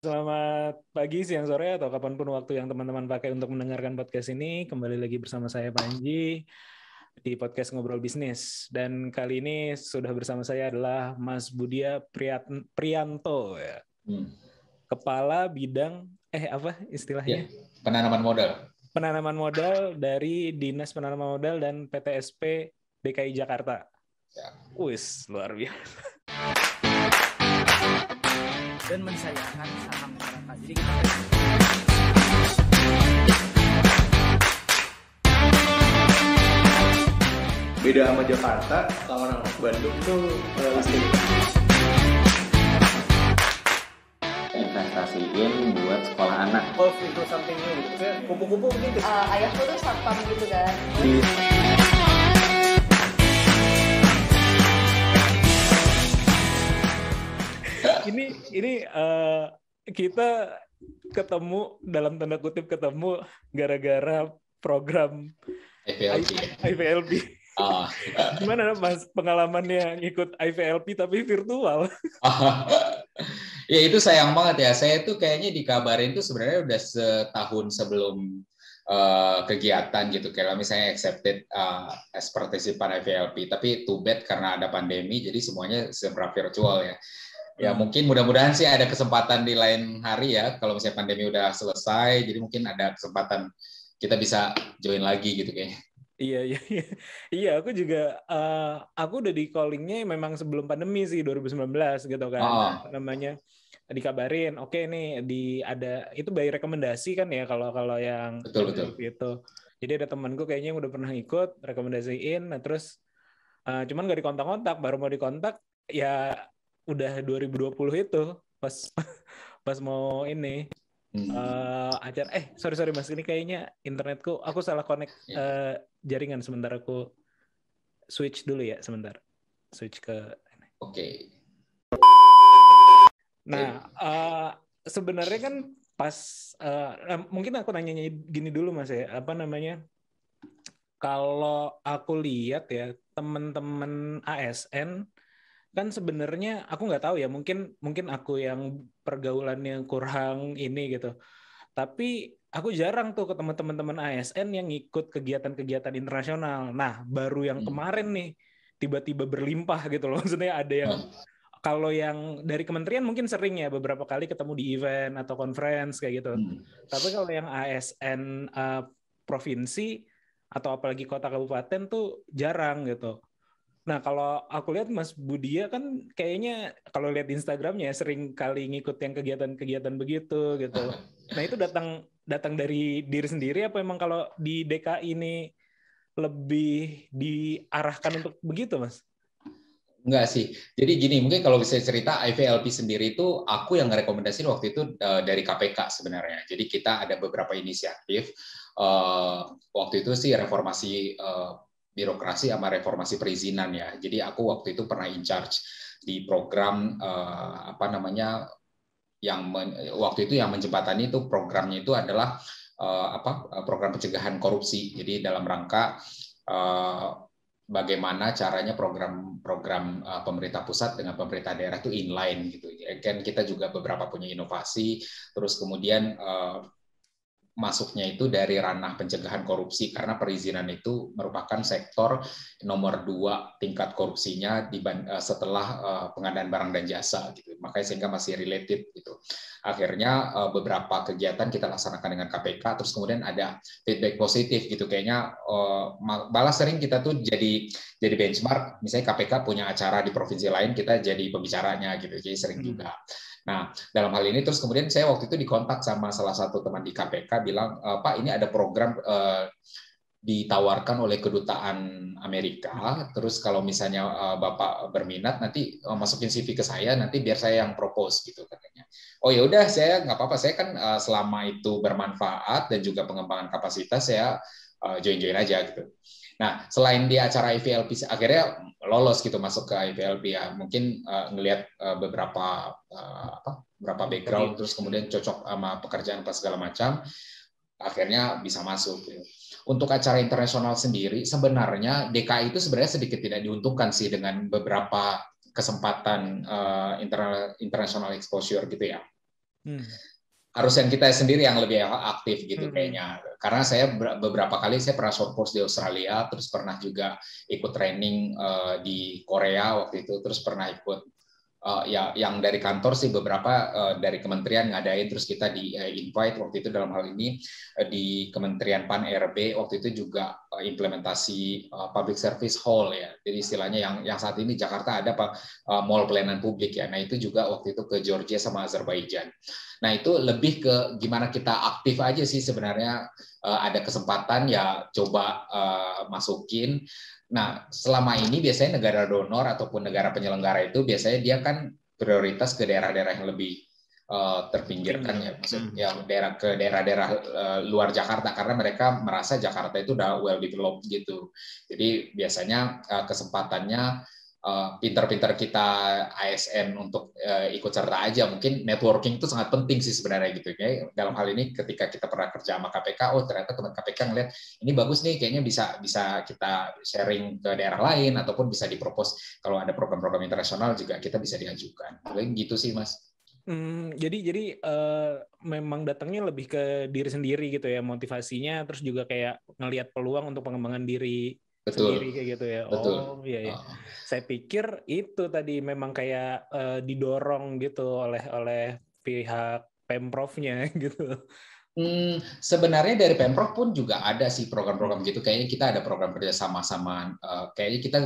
Selamat pagi, siang, sore, atau kapanpun waktu yang teman-teman pakai untuk mendengarkan podcast ini. Kembali lagi bersama saya, Panji, di podcast Ngobrol Bisnis. Dan kali ini sudah bersama saya adalah Mas Budia Prianto, ya. Kepala Bidang, apa istilahnya? Penanaman modal. Penanaman modal dari Dinas Penanaman Modal dan PTSP DKI Jakarta. Ya. Wis, luar biasa. Dan mensayangkan saham masyarakat. Jadi beda sama Jakarta, lawan Bandung tuh listrik. Investasiin buat sekolah anak. Golf itu something new gitu. Kupu-kupu mungkin. Ayahku tuh satpam gitu kan. Ini kita ketemu dalam tanda kutip ketemu gara-gara program IVLP. Gimana Mas pengalamannya ngikut IVLP tapi virtual? Ya itu sayang banget ya. Saya tuh kayaknya dikabarin tuh sebenarnya udah setahun sebelum kegiatan gitu. Kayak misalnya accepted as participant IVLP, tapi too bad karena ada pandemi jadi semuanya serba virtual ya. Ya mungkin mudah-mudahan sih ada kesempatan di lain hari ya, kalau misalnya pandemi udah selesai, jadi mungkin ada kesempatan kita bisa join lagi gitu kayaknya. Iya, aku juga aku udah di callingnya memang sebelum pandemi sih 2019 gitu kan. Namanya dikabarin, oke nih ada itu by rekomendasi kan ya kalau yang betul. Itu. Jadi ada temanku kayaknya yang udah pernah ikut rekomendasiin, nah terus cuman nggak dikontak-kontak, baru mau dikontak ya udah 2020 itu pas mau ini acara sorry Mas, ini kayaknya internetku aku salah connect jaringan, sebentar aku switch dulu ya, sebentar switch ke ini. Oke. Nah sebenarnya kan pas mungkin aku nanyanya gini dulu Mas ya, apa namanya, kalau aku lihat ya teman-teman ASN kan sebenarnya aku nggak tahu ya, mungkin aku yang pergaulannya kurang ini gitu, tapi aku jarang tuh ketemu teman-teman ASN yang ikut kegiatan-kegiatan internasional. Nah baru yang kemarin nih tiba-tiba berlimpah gitu loh, maksudnya ada yang kalau yang dari kementerian mungkin sering ya beberapa kali ketemu di event atau conference kayak gitu, tapi kalau yang ASN provinsi atau apalagi kota kabupaten tuh jarang gitu. Nah, kalau aku lihat Mas Budia kan kayaknya kalau lihat di Instagramnya sering kali ngikut yang kegiatan-kegiatan begitu gitu. Nah, itu datang dari diri sendiri apa emang kalau di DKI ini lebih diarahkan untuk begitu, Mas? Enggak sih. Jadi gini, mungkin kalau bisa cerita IVLP sendiri itu aku yang ngerekomendasiin waktu itu dari KPK sebenarnya. Jadi kita ada beberapa inisiatif. Waktu itu sih reformasi birokrasi sama reformasi perizinan ya. Jadi aku waktu itu pernah in charge di program waktu itu yang menjembatani itu programnya itu adalah program pencegahan korupsi. Jadi dalam rangka bagaimana caranya program pemerintah pusat dengan pemerintah daerah itu inline gitu. Kan kita juga beberapa punya inovasi, terus kemudian masuknya itu dari ranah pencegahan korupsi karena perizinan itu merupakan sektor nomor 2 tingkat korupsinya setelah pengadaan barang dan jasa gitu. Makanya sehingga masih related gitu. Akhirnya beberapa kegiatan kita laksanakan dengan KPK, terus kemudian ada feedback positif gitu. Kayaknya malah sering kita tuh jadi benchmark, misalnya KPK punya acara di provinsi lain, kita jadi pembicaranya gitu. Jadi sering juga. Nah, dalam hal ini terus kemudian saya waktu itu dikontak sama salah satu teman di KPK bilang, Pak ini ada program ditawarkan oleh kedutaan Amerika, terus kalau misalnya Bapak berminat nanti masukin CV ke saya, nanti biar saya yang propose gitu katanya. Oh ya udah, saya nggak apa-apa, saya kan selama itu bermanfaat dan juga pengembangan kapasitas saya join aja gitu. Nah, selain di acara IVLP akhirnya lolos gitu masuk ke IVLP ya, mungkin ngelihat beberapa background, terus kemudian cocok sama pekerjaan apa segala macam, akhirnya bisa masuk. Gitu. Untuk acara internasional sendiri, sebenarnya DKI itu sebenarnya sedikit tidak diuntungkan sih dengan beberapa kesempatan international exposure gitu ya. Harus yang kita sendiri yang lebih aktif gitu kayaknya. Karena saya beberapa kali saya pernah short course di Australia, terus pernah juga ikut training di Korea waktu itu, terus pernah ikut ya yang dari kantor sih beberapa dari kementerian ngadain, terus kita di invite waktu itu dalam hal ini di Kementerian Pan RB waktu itu juga implementasi public service hall ya. Jadi istilahnya yang saat ini Jakarta ada mall pelayanan publik ya. Nah itu juga waktu itu ke Georgia sama Azerbaijan. Nah itu lebih ke gimana kita aktif aja sih sebenarnya, ada kesempatan ya coba masukin. Nah, selama ini biasanya negara donor ataupun negara penyelenggara itu biasanya dia kan prioritas ke daerah-daerah yang lebih terpinggirkan ya, maksudnya daerah-daerah luar Jakarta karena mereka merasa Jakarta itu udah well developed gitu. Jadi biasanya kesempatannya pintar-pintar kita ASN untuk ikut serta aja. Mungkin networking itu sangat penting sih sebenarnya gitu ya. Dalam hal ini ketika kita pernah kerja sama KPK, oh ternyata teman KPK ngeliat ini bagus nih, kayaknya bisa kita sharing ke daerah lain ataupun bisa dipropos kalau ada program-program internasional juga kita bisa diajukan. Gitu sih Mas. Jadi memang datangnya lebih ke diri sendiri gitu ya, motivasinya, terus juga kayak ngelihat peluang untuk pengembangan diri sendiri kayak gitu ya. Betul. Oh iya. Saya pikir itu tadi memang kayak didorong gitu oleh pihak Pemprov-nya gitu. Sebenarnya dari Pemprov pun juga ada sih program-program gitu. Kayaknya kita ada program kerjasama sama, kayaknya kita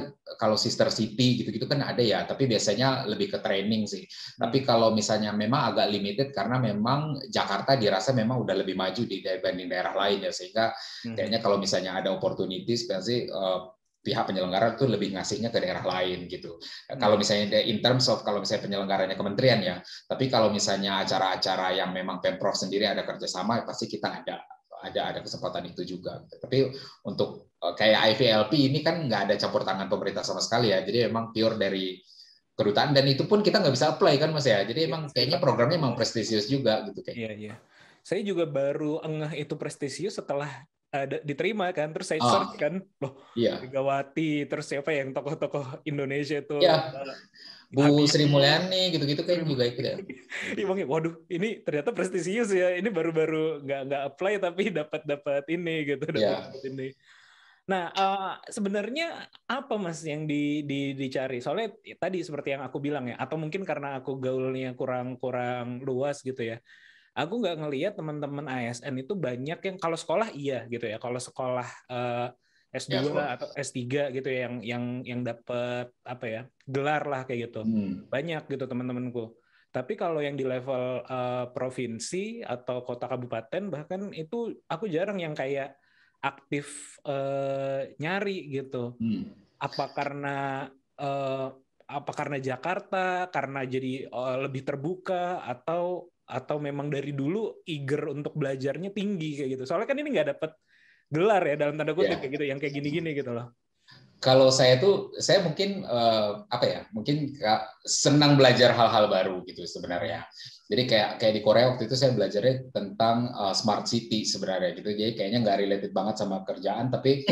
kalau Sister City gitu-gitu kan ada ya. Tapi biasanya lebih ke training sih. Tapi kalau misalnya memang agak limited karena memang Jakarta dirasa memang udah lebih maju dibanding daerah lain ya. Sehingga kayaknya kalau misalnya ada opportunities pasti pihak penyelenggara itu lebih ngasihnya ke daerah lain gitu. Kalau misalnya in terms of kalau misalnya penyelenggaranya kementerian ya, tapi kalau misalnya acara-acara yang memang Pemprov sendiri ada kerjasama, pasti kita ada kesempatan itu juga. Tapi untuk kayak IVLP ini kan nggak ada campur tangan pemerintah sama sekali ya, jadi memang pure dari kedutaan dan itu pun kita nggak bisa apply kan Mas ya. Jadi emang kayaknya programnya emang prestisius juga gitu kayak. Iya. Saya juga baru ngeh itu prestisius setelah diterima kan, terus saya search kan, loh Megawati, terus siapa yang tokoh-tokoh Indonesia itu, Bu Sri Mulyani gitu-gitu kan juga ikut ya. Iya, waduh, ini ternyata prestisius ya, ini baru-baru nggak apply tapi dapat ini gitu, dapat ini. Nah, sebenarnya apa Mas yang dicari? Soalnya tadi seperti yang aku bilang ya, atau mungkin karena aku gaulnya kurang luas gitu ya. Aku nggak ngelihat teman-teman ASN itu banyak yang kalau sekolah iya gitu ya. Kalau sekolah S2 atau S3 gitu ya yang dapat apa ya, gelar lah kayak gitu. Banyak gitu teman-temanku. Tapi kalau yang di level provinsi atau kota kabupaten bahkan itu aku jarang yang kayak aktif nyari gitu. Apa karena Jakarta karena jadi lebih terbuka atau memang dari dulu eager untuk belajarnya tinggi kayak gitu. Soalnya kan ini nggak dapat gelar ya dalam tanda kutip kayak gitu, yang kayak gini-gini gitu loh. Kalau saya mungkin mungkin senang belajar hal-hal baru gitu sebenarnya. Jadi kayak di Korea waktu itu saya belajarnya tentang smart city sebenarnya gitu. Jadi kayaknya nggak related banget sama kerjaan, tapi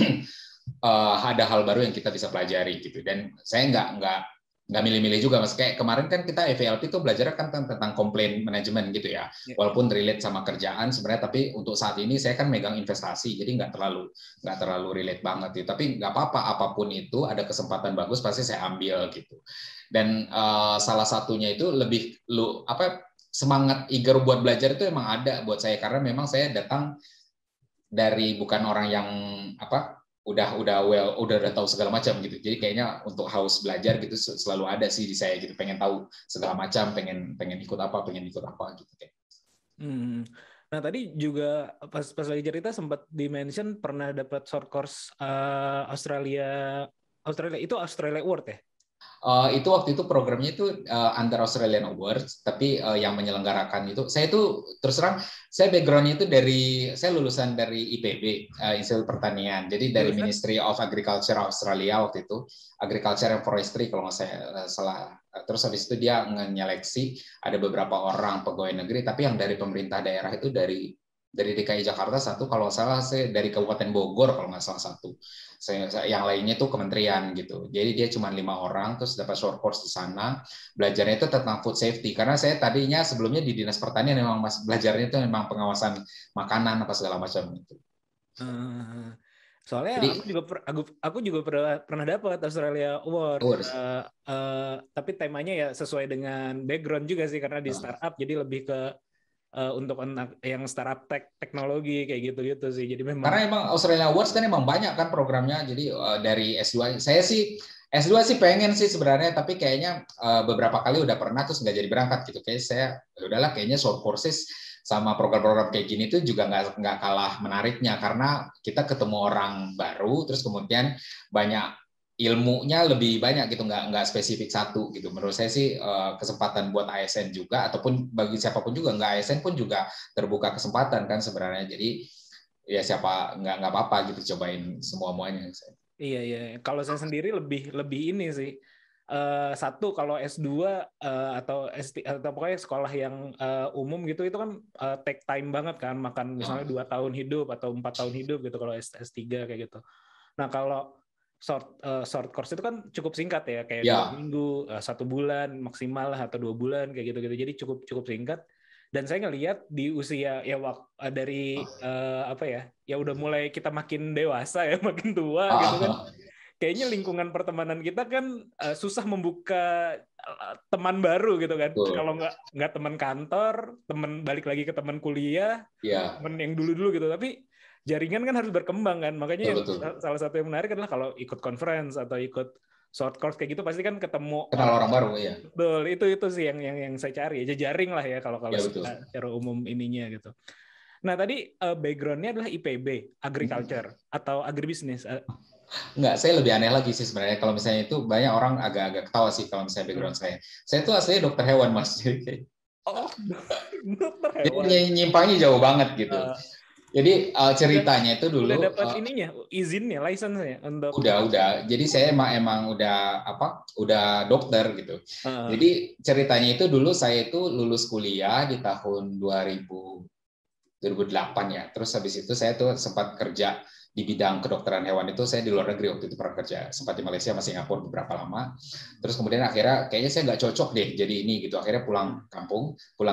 ada hal baru yang kita bisa pelajari gitu. Dan saya nggak milih-milih juga Mas. Kayak kemarin kan kita EVLP itu belajar kan tentang complaint management gitu ya. Walaupun relate sama kerjaan sebenarnya, tapi untuk saat ini saya kan megang investasi, jadi nggak terlalu relate banget gitu. Tapi nggak apa-apa, apapun itu ada kesempatan bagus pasti saya ambil gitu. Dan salah satunya itu lebih semangat eager buat belajar itu emang ada buat saya karena memang saya datang dari bukan orang yang udah tahu segala macam gitu. Jadi kayaknya untuk haus belajar gitu selalu ada sih di saya gitu. Pengen tahu segala macam, pengen ikut apa gitu kayak. Nah, tadi juga pas lagi cerita sempat di-mention pernah dapat short course Australia itu Australia Award ya? Itu waktu itu programnya itu Under Australian Awards, tapi yang menyelenggarakan itu saya itu terus terang saya backgroundnya itu saya lulusan dari IPB, Institut Pertanian, jadi dari Ministry of Agriculture Australia waktu itu, Agriculture and Forestry kalau nggak saya salah. Terus habis itu dia menyeleksi ada beberapa orang pegawai negeri, tapi yang dari pemerintah daerah itu dari dari DKI Jakarta satu, kalau salah saya dari Kabupaten Bogor kalau nggak salah satu. Yang lainnya tuh kementerian gitu. Jadi dia cuma 5 orang, terus dapat short course di sana. Belajarnya itu tentang food safety. Karena saya tadinya sebelumnya di Dinas Pertanian memang belajarnya itu memang pengawasan makanan apa segala macam gitu. Soalnya Jadi, aku juga pernah dapat Australia Award. Tapi temanya ya sesuai dengan background juga sih, karena di startup jadi lebih ke untuk anak yang startup teknologi kayak gitu-gitu sih. Jadi memang karena emang Australia Awards kan emang banyak kan programnya. Jadi dari S2 saya sih S2 sih pengen sih sebenarnya, tapi kayaknya beberapa kali udah pernah terus nggak jadi berangkat gitu. Kayak saya udahlah, kayaknya short courses sama program-program kayak gini tuh juga nggak kalah menariknya, karena kita ketemu orang baru, terus kemudian banyak ilmunya lebih banyak gitu, nggak spesifik satu gitu. Menurut saya sih kesempatan buat ASN juga, ataupun bagi siapapun juga, nggak ASN pun juga terbuka kesempatan kan sebenarnya. Jadi ya siapa nggak apa-apa gitu cobain semuanya. Iya. Kalau saya sendiri lebih ini sih. Satu, kalau S2 atau atau pokoknya sekolah yang umum gitu, itu kan take time banget kan, makan misalnya 2 tahun hidup atau 4 tahun hidup gitu kalau S3 kayak gitu. Nah, kalau short course itu kan cukup singkat ya, kayak 2 minggu, 1 bulan maksimal lah, atau 2 bulan kayak gitu. Jadi cukup singkat. Dan saya ngelihat di usia ya dari ya udah mulai kita makin dewasa ya, makin tua gitu kan. Kayaknya lingkungan pertemanan kita kan susah membuka teman baru gitu kan. Kalau nggak teman kantor, teman balik lagi ke teman kuliah, teman yang dulu-dulu gitu. Tapi jaringan kan harus berkembang kan. Makanya salah satu yang menarik adalah kalau ikut conference atau ikut short course kayak gitu, pasti kan kenal orang baru ya. Betul, itu sih yang saya cari. Jejaring lah ya kalau secara umum ininya gitu. Nah, tadi background-nya adalah IPB, agriculture atau agribisnis. Enggak, saya lebih aneh lagi sih sebenarnya. Kalau misalnya itu banyak orang agak-agak ketawa sih kalau misalnya background saya. Saya tuh aslinya dokter hewan, Mas. Dokter hewan. Jadi nyimpangnya jauh banget gitu. Jadi ceritanya itu dulu udah dapat ininya, izinnya, license-nya untuk udah. Jadi saya emang udah dokter gitu. Jadi ceritanya itu dulu saya itu lulus kuliah di tahun 2008 ya. Terus habis itu saya tuh sempat kerja di bidang kedokteran hewan itu. Saya di luar negeri waktu itu pernah kerja, sempat di Malaysia sama Singapura beberapa lama. Terus kemudian akhirnya kayaknya saya nggak cocok deh jadi ini gitu. Akhirnya pulang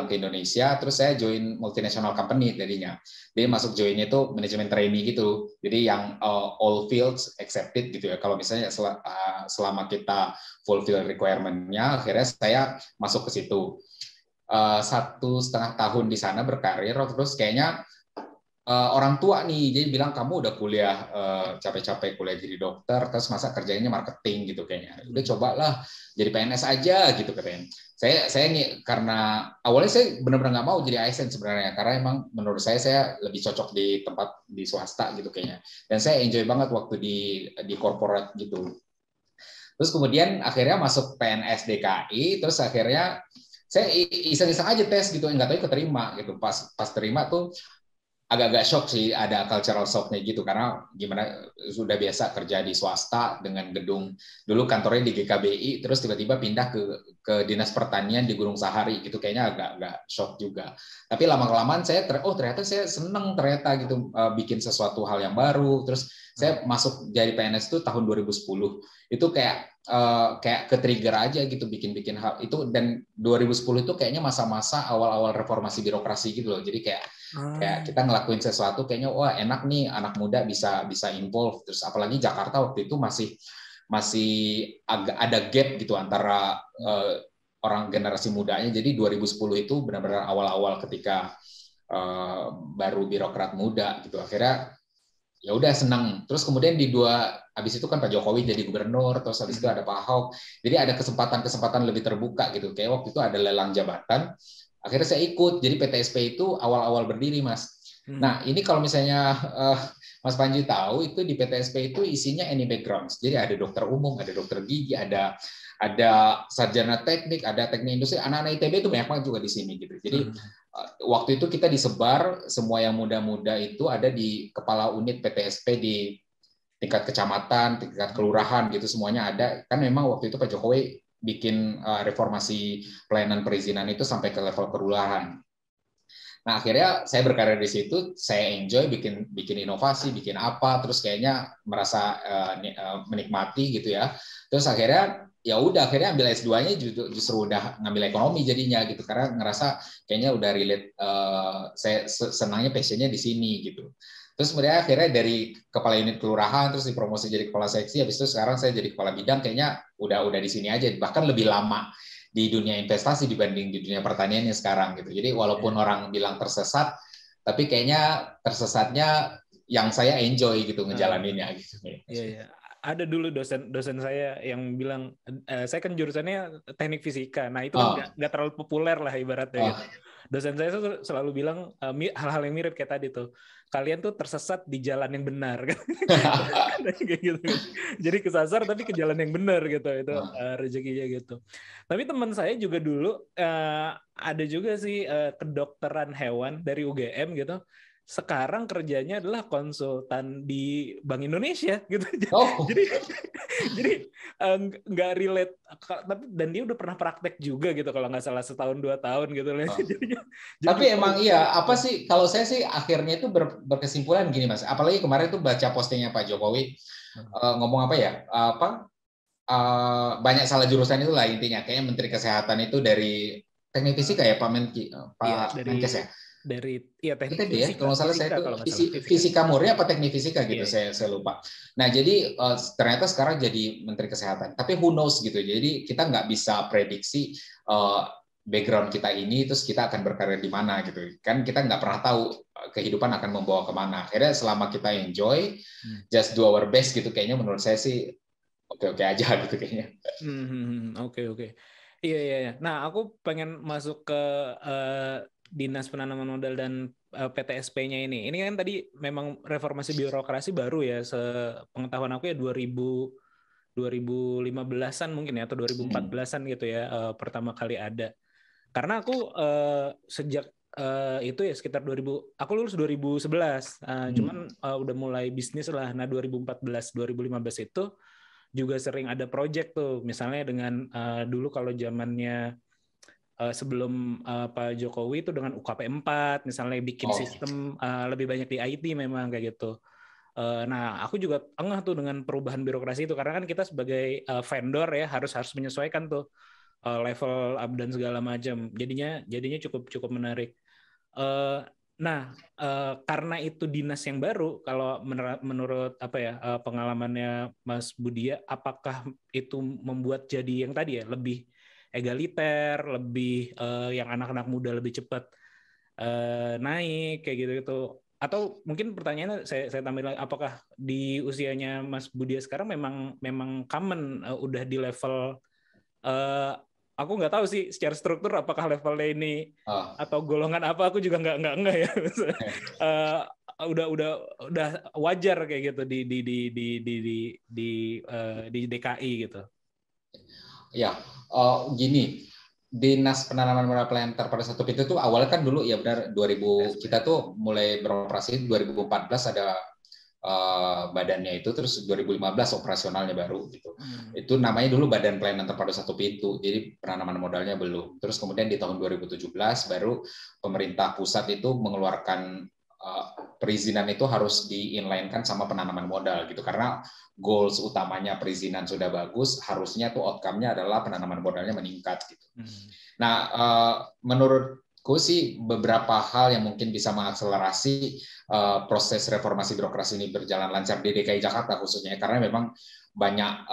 ke Indonesia. Terus saya join multinational company tadinya. Dia masuk joinnya itu manajemen trainee gitu. Jadi yang all fields accepted gitu ya. Kalau misalnya selama kita fulfill requirement-nya, akhirnya saya masuk ke situ. 1,5 tahun di sana berkarir, terus kayaknya orang tua nih, jadi bilang kamu udah kuliah capek-capek kuliah jadi dokter, terus masa kerjanya marketing gitu kayaknya. Udah cobalah jadi PNS aja gitu katanya. Saya nih, karena awalnya saya benar-benar nggak mau jadi ASN sebenarnya, karena emang menurut saya lebih cocok di tempat di swasta gitu kayaknya. Dan saya enjoy banget waktu di corporate gitu. Terus kemudian akhirnya masuk PNS DKI, terus akhirnya saya iseng-iseng aja tes gitu, nggak tahu keterima gitu. Pas terima tuh agak-agak shock sih, ada cultural shock-nya gitu, karena gimana sudah biasa kerja di swasta dengan gedung, dulu kantornya di GKBI, terus tiba-tiba pindah ke Dinas Pertanian di Gunung Sahari gitu, kayaknya agak shock juga. Tapi lama-kelamaan saya ternyata saya seneng ternyata gitu, bikin sesuatu hal yang baru. Terus saya masuk jadi PNS itu tahun 2010. Itu kayak ke trigger aja gitu, bikin hal itu. Dan 2010 itu kayaknya masa-masa awal-awal reformasi birokrasi gitu loh. Jadi kayak kita ngelakuin sesuatu kayaknya wah enak nih, anak muda bisa involve. Terus apalagi Jakarta waktu itu masih agak ada gap gitu antara orang generasi mudanya. Jadi 2010 itu benar-benar awal-awal ketika baru birokrat muda gitu. Akhirnya ya udah senang. Terus kemudian habis itu kan Pak Jokowi jadi gubernur, terus habis itu ada Pak Ahok. Jadi ada kesempatan lebih terbuka gitu. Kayak waktu itu ada lelang jabatan. Akhirnya saya ikut. Jadi PTSP itu awal-awal berdiri, Mas. Nah, ini kalau misalnya Mas Panji tahu, itu di PTSP itu isinya any background. Jadi ada dokter umum, ada dokter gigi, ada sarjana teknik, ada teknik industri. Anak-anak ITB itu banyak banget juga di sini gitu. Jadi waktu itu kita disebar, semua yang muda-muda itu ada di kepala unit PTSP di tingkat kecamatan, tingkat kelurahan gitu, semuanya ada. Kan memang waktu itu Pak Jokowi bikin reformasi pelayanan perizinan itu sampai ke level kelurahan. Nah, akhirnya saya berkarir di situ, saya enjoy bikin inovasi, bikin apa, terus kayaknya merasa menikmati gitu ya. Terus akhirnya ya udah akhirnya ambil S2-nya justru udah ngambil ekonomi jadinya gitu karena ngerasa kayaknya udah relate, saya senangnya passionnya di sini gitu. Terus kemudian akhirnya dari kepala unit kelurahan terus dipromosi jadi kepala seksi, habis itu sekarang saya jadi kepala bidang, kayaknya udah di sini aja, bahkan lebih lama di dunia investasi dibanding di dunia pertaniannya sekarang gitu. Jadi walaupun orang bilang tersesat, tapi kayaknya tersesatnya yang saya enjoy gitu ngejalaninnya gitu. Iya. Ada dulu dosen saya yang bilang, saya kan jurusannya teknik fisika. Nah, itu kan nggak terlalu populer lah ibaratnya gitu. Dosen saya selalu bilang hal-hal yang mirip kayak tadi tuh. Kalian tuh tersesat di jalan yang benar kan. Kayak gitu. Jadi kesasar tapi ke jalan yang benar gitu. Itu rezekinya gitu. Tapi teman saya juga dulu ada juga sih kedokteran hewan dari UGM gitu. Sekarang kerjanya adalah konsultan di Bank Indonesia gitu. Jadi nggak relate, dan dia udah pernah praktek juga gitu kalau nggak salah 1-2 tahun gitu. Tapi emang iya, apa sih kalau saya sih akhirnya itu berkesimpulan gini Mas. Apalagi kemarin tuh baca postingnya Pak Jokowi ngomong apa ya? Banyak salah jurusan itu lah intinya. Kayaknya Menteri Kesehatan itu dari teknik fisika ya Pak Menkes ya. Dari teknik itu fisika, ya kalau salah saya itu fisika murni apa teknik fisika gitu, saya lupa. Nah jadi ternyata sekarang jadi Menteri Kesehatan, tapi who knows gitu, jadi kita nggak bisa prediksi background kita ini terus kita akan berkarir di mana gitu kan, kita nggak pernah tahu kehidupan akan membawa kemana. Akhirnya selama kita enjoy, just do our best gitu, kayaknya menurut saya sih oke aja gitu kayaknya. Oke. Iya. Nah, aku pengen masuk ke Dinas Penanaman Modal dan PTSP-nya ini. Ini kan tadi memang reformasi birokrasi baru ya, sepengetahuan aku ya 2015-an mungkin ya, atau 2014-an gitu ya, pertama kali ada. Karena aku sejak itu ya sekitar aku lulus 2011, cuman udah mulai bisnis lah. Nah 2014-2015 itu juga sering ada project tuh, misalnya dengan dulu kalau zamannya sebelum Pak Jokowi itu dengan UKP 4 misalnya bikin sistem lebih banyak di IT memang kayak gitu. Nah, aku juga engah tuh dengan perubahan birokrasi itu karena kan kita sebagai vendor ya harus menyesuaikan tuh level up dan segala macam. Jadinya cukup menarik. Nah, karena itu dinas yang baru, kalau menurut pengalamannya Mas Budia, apakah itu membuat jadi yang tadi ya lebih egaliter, lebih yang anak-anak muda lebih cepat naik kayak gitu. Atau mungkin pertanyaannya saya tambahin lagi, apakah di usianya Mas Budia sekarang memang common udah di level aku nggak tahu sih secara struktur apakah levelnya ini atau golongan apa, aku juga nggak ya. Udah wajar kayak gitu di DKI gitu. Ya, gini, Dinas Penanaman Modal Pelayanan Terpadu Satu Pintu itu awalnya kan dulu ya benar 2000 kita tuh mulai beroperasi 2014 ada badannya itu, terus 2015 operasionalnya baru gitu. Itu namanya dulu Badan Pelayanan Terpadu Satu Pintu, jadi penanaman modalnya belum. Terus kemudian di tahun 2017 baru pemerintah pusat itu mengeluarkan perizinan itu harus di-inline-kan sama penanaman modal gitu, karena goals utamanya perizinan sudah bagus, harusnya tuh outcome-nya adalah penanaman modalnya meningkat gitu. Nah, menurutku sih beberapa hal yang mungkin bisa mengakselerasi proses reformasi birokrasi ini berjalan lancar di DKI Jakarta khususnya, karena memang banyak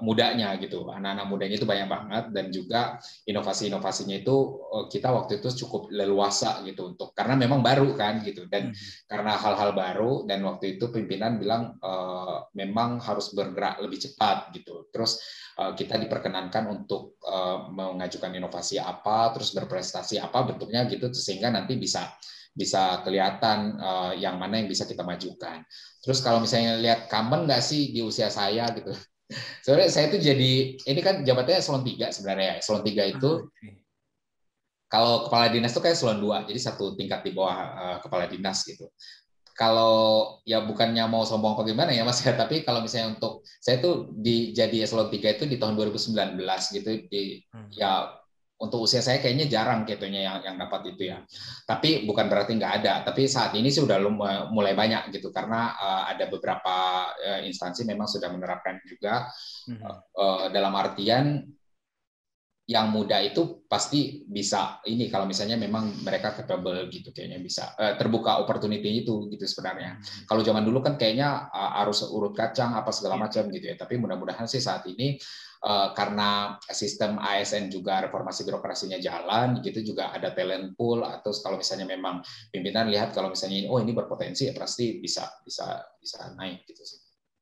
mudanya gitu, anak-anak mudanya itu banyak banget, dan juga inovasi-inovasinya itu kita waktu itu cukup leluasa gitu untuk, karena memang baru kan gitu, dan karena hal-hal baru, dan waktu itu pimpinan bilang memang harus bergerak lebih cepat gitu. Terus kita diperkenankan untuk mengajukan inovasi apa, terus berprestasi apa bentuknya gitu, sehingga nanti bisa kelihatan yang mana yang bisa kita majukan. Terus kalau misalnya lihat common nggak sih di usia saya gitu. Sebenarnya saya itu jadi, ini kan jabatannya eselon 3 sebenarnya. Eselon 3 itu kalau kepala dinas itu kayak eselon 2, jadi satu tingkat di bawah kepala dinas gitu. Kalau ya bukannya mau sombong apa gimana ya Mas ya, tapi kalau misalnya untuk saya tuh jadi eselon 3 itu di tahun 2019 gitu, ya untuk usia saya kayaknya jarang kayaknya yang dapat itu ya. Tapi bukan berarti nggak ada. Tapi saat ini sih udah mulai banyak gitu karena ada beberapa instansi memang sudah menerapkan juga dalam artian yang muda itu pasti bisa ini kalau misalnya memang mereka capable gitu kayaknya bisa terbuka opportunity itu gitu sebenarnya. Kalau zaman dulu kan kayaknya harus urut kacang apa segala macam gitu ya. Tapi mudah-mudahan sih saat ini karena sistem ASN juga reformasi birokrasinya jalan gitu juga ada talent pool atau kalau misalnya memang pimpinan lihat kalau misalnya oh ini berpotensi ya pasti bisa naik gitu sih.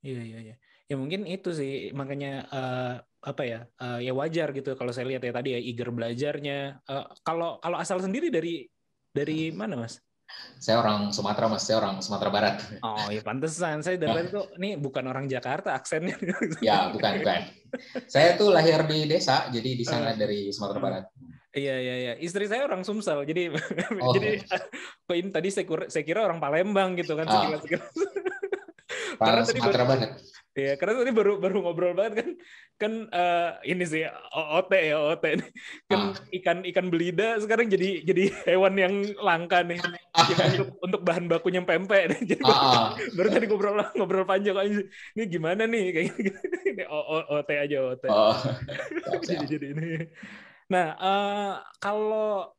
Iya. Ya mungkin itu sih makanya ya wajar gitu kalau saya lihat ya tadi ya eager belajarnya. Kalau asal sendiri dari mana Mas? Saya orang Sumatera Mas, saya orang Sumatera Barat. Oh ya pantesan saya dari itu nih bukan orang Jakarta aksennya. Ya bukan. Saya tuh lahir di desa jadi di sana dari Sumatera Barat. Iya. Istri saya orang Sumsel jadi jadi tadi saya kira orang Palembang gitu kan sekilas. Karena tadi Sumatera Barat. Ya, karena tadi baru ngobrol banget kan ini sih OOT kan ikan belida sekarang jadi hewan yang langka nih untuk bahan bakunya pempek nih. Jadi baru tadi ngobrol panjang aja. Ini gimana nih kayak ini OOT aja OOT. Jadi ini. Nah, kalau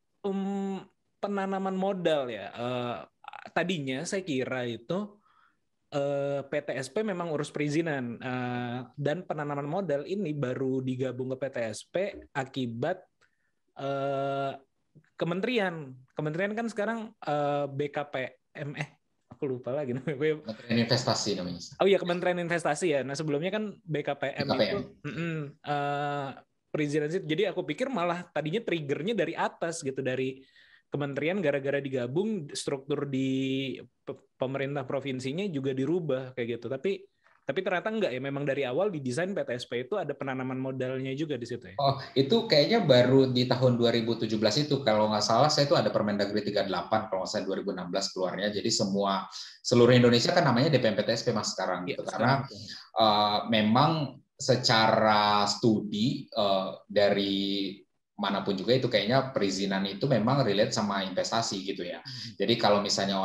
penanaman modal ya tadinya saya kira itu PTSP memang urus perizinan dan penanaman modal ini baru digabung ke PTSP akibat kementerian kan sekarang BKPM aku lupa lagi namanya. Kementerian Investasi namanya. Oh iya Kementerian Investasi ya. Nah sebelumnya kan BKPM. Itu perizinan sih. Jadi aku pikir malah tadinya triggernya dari atas gitu dari kementerian gara-gara digabung struktur di pemerintah provinsinya juga dirubah kayak gitu. Tapi ternyata enggak ya, memang dari awal didesain PTSP itu ada penanaman modalnya juga di situ ya. Oh, itu kayaknya baru di tahun 2017 itu kalau nggak salah saya itu ada Permendagri 38 kalau nggak salah 2016 keluarnya. Jadi seluruh Indonesia kan namanya DPM PTSP Mas sekarang gitu. Karena memang secara studi dari manapun juga itu kayaknya perizinan itu memang relate sama investasi gitu ya. Jadi kalau misalnya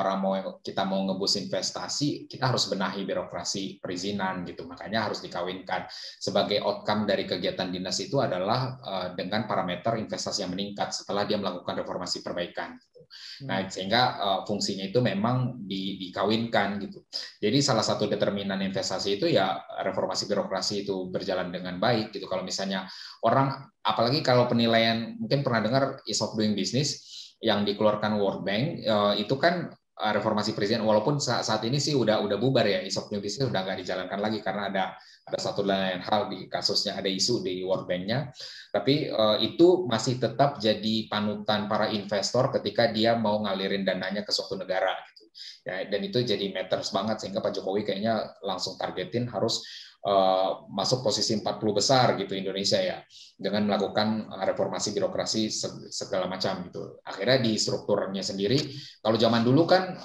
kita mau ngebus investasi, kita harus benahi birokrasi perizinan gitu. Makanya harus dikawinkan. Sebagai outcome dari kegiatan dinas itu adalah dengan parameter investasi yang meningkat setelah dia melakukan reformasi perbaikan. Gitu. Nah, sehingga fungsinya itu memang dikawinkan gitu. Jadi salah satu determinan investasi itu ya reformasi birokrasi itu berjalan dengan baik gitu. Kalau misalnya orang, apalagi kalau penilaian, mungkin pernah dengar ease of doing business yang dikeluarkan World Bank, itu kan reformasi perizinan, walaupun saat ini sih udah bubar ya, ease of doing business udah nggak dijalankan lagi karena ada satu lain hal di kasusnya, ada isu di World Bank-nya, tapi itu masih tetap jadi panutan para investor ketika dia mau ngalirin dananya ke suatu negara gitu. Ya, dan itu jadi matters banget sehingga Pak Jokowi kayaknya langsung targetin harus masuk posisi 40 besar gitu Indonesia ya dengan melakukan reformasi birokrasi segala macam gitu. Akhirnya di strukturnya sendiri kalau zaman dulu kan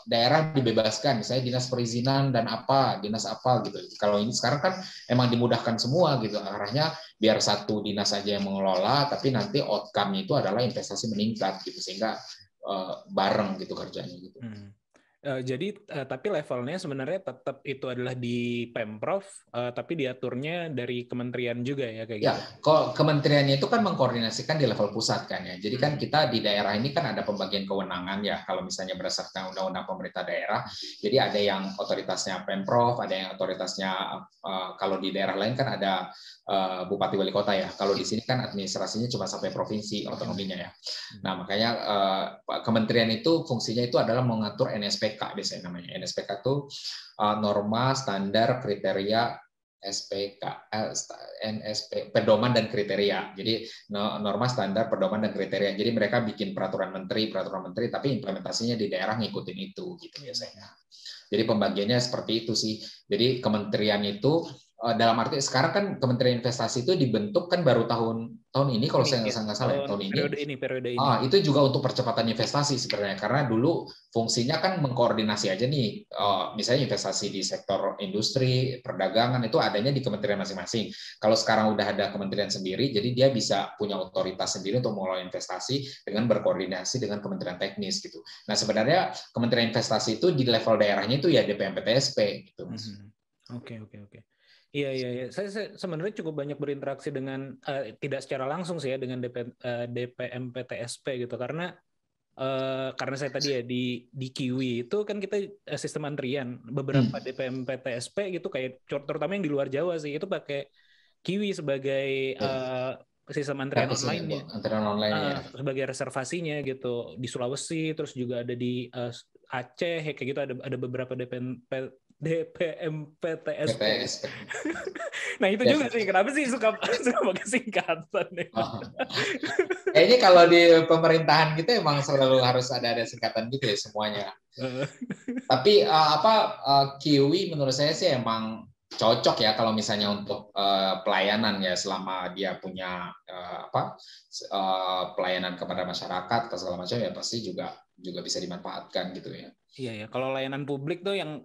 daerah dibebaskan misalnya dinas perizinan dan dinas apa gitu. Kalau ini sekarang kan emang dimudahkan semua gitu. Arahnya biar satu dinas aja yang mengelola tapi nanti outcome-nya itu adalah investasi meningkat gitu sehingga bareng gitu kerjanya gitu. Jadi tapi levelnya sebenarnya tetap itu adalah di Pemprov, tapi diaturnya dari kementerian juga ya kayak gitu. Ya, kok kementeriannya itu kan mengkoordinasikan di level pusat kan ya. Jadi kan kita di daerah ini kan ada pembagian kewenangan ya. Kalau misalnya berdasarkan undang-undang pemerintah daerah, jadi ada yang otoritasnya Pemprov, ada yang otoritasnya kalau di daerah lain kan ada bupati wali kota ya. Kalau di sini kan administrasinya cuma sampai provinsi otonominya ya. Nah makanya kementerian itu fungsinya itu adalah mengatur NSPK biasanya namanya. NSPK itu norma standar kriteria NSP pedoman dan kriteria. Jadi norma standar pedoman dan kriteria. Jadi mereka bikin peraturan menteri tapi implementasinya di daerah ngikutin itu gitu biasanya. Jadi pembagiannya seperti itu sih. Jadi kementerian itu dalam arti sekarang kan Kementerian Investasi itu dibentuk kan baru tahun ini kalau saya nggak salah tahun ini. Periode ini. Itu juga untuk percepatan investasi sebenarnya, karena dulu fungsinya kan mengkoordinasi aja nih, misalnya investasi di sektor industri, perdagangan itu adanya di kementerian masing-masing. Kalau sekarang udah ada kementerian sendiri, jadi dia bisa punya otoritas sendiri untuk mengelola investasi dengan berkoordinasi dengan kementerian teknis gitu. Nah sebenarnya Kementerian Investasi itu di level daerahnya itu ya DPM PTSP gitu. Oke. Iya. Saya sebenarnya cukup banyak berinteraksi dengan tidak secara langsung sih ya dengan DPM PTSP gitu, karena saya tadi ya di Kiwi itu kan kita sistem antrian, beberapa DPM PTSP gitu kayak terutama yang di luar Jawa sih itu pakai Kiwi sebagai sistem antrian online-nya. Sebagai reservasinya gitu. Di Sulawesi, terus juga ada di Aceh kayak gitu, ada beberapa DPM PTSP. Nah itu juga sih, kenapa sih suka pakai singkatan? Kayaknya kalau di pemerintahan gitu emang selalu harus ada singkatan gitu ya semuanya. Tapi Kiwi menurut saya sih emang cocok ya kalau misalnya untuk pelayanan ya, selama dia punya pelayanan kepada masyarakat atau segala macam ya pasti juga bisa dimanfaatkan gitu ya. Iya ya, kalau layanan publik tuh yang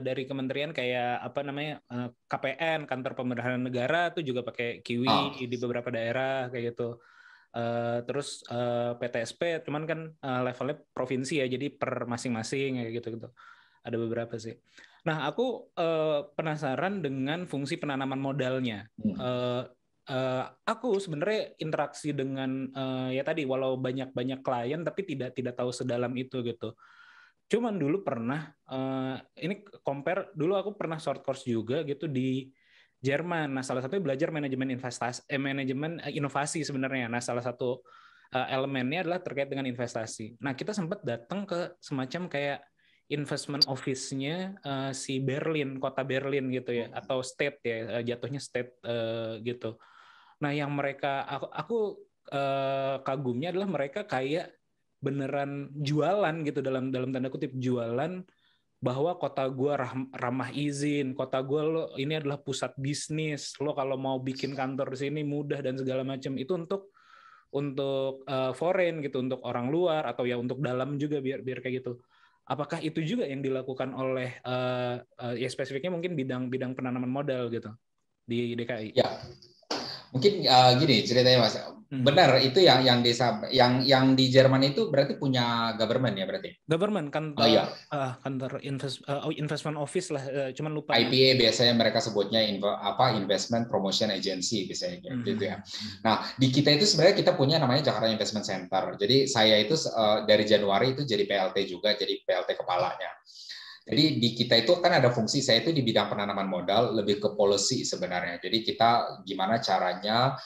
dari kementerian kayak KPN, Kantor Pemerintahan Negara tuh juga pakai Kiwi di beberapa daerah kayak gitu. Terus PTSP cuman kan levelnya provinsi ya, jadi per masing-masing kayak gitu. Ada beberapa sih. Nah, aku penasaran dengan fungsi penanaman modalnya. Aku sebenarnya interaksi dengan ya tadi walau banyak klien tapi tidak tahu sedalam itu gitu. Cuman dulu pernah ini compare, dulu aku pernah short course juga gitu di Jerman. Nah, salah satunya belajar manajemen manajemen inovasi sebenarnya. Nah, salah satu elemennya adalah terkait dengan investasi. Nah, kita sempat datang ke semacam kayak investment office-nya si Berlin, kota Berlin gitu ya, atau state ya, jatuhnya state gitu. Nah, yang mereka aku kagumnya adalah mereka kayak beneran jualan gitu, dalam tanda kutip jualan, bahwa kota gue ramah izin, kota gue lo ini adalah pusat bisnis, lo kalau mau bikin kantor di sini mudah dan segala macam. Itu untuk foreign gitu, untuk orang luar atau ya untuk dalam juga biar kayak gitu. Apakah itu juga yang dilakukan oleh ya spesifiknya mungkin bidang penanaman modal gitu di DKI? Ya. Mungkin gini ceritanya Mas. Benar, itu yang di Jerman itu berarti punya government ya berarti. Government kantor kantor investment office lah, cuman lupa. IPA biasanya mereka sebutnya Investment Promotion Agency biasanya gitu ya. Nah, di kita itu sebenarnya kita punya namanya Jakarta Investment Center. Jadi saya itu dari Januari itu jadi PLT juga, jadi PLT kepalanya. Jadi di kita itu kan ada fungsi, saya itu di bidang penanaman modal, lebih ke policy sebenarnya. Jadi kita gimana caranya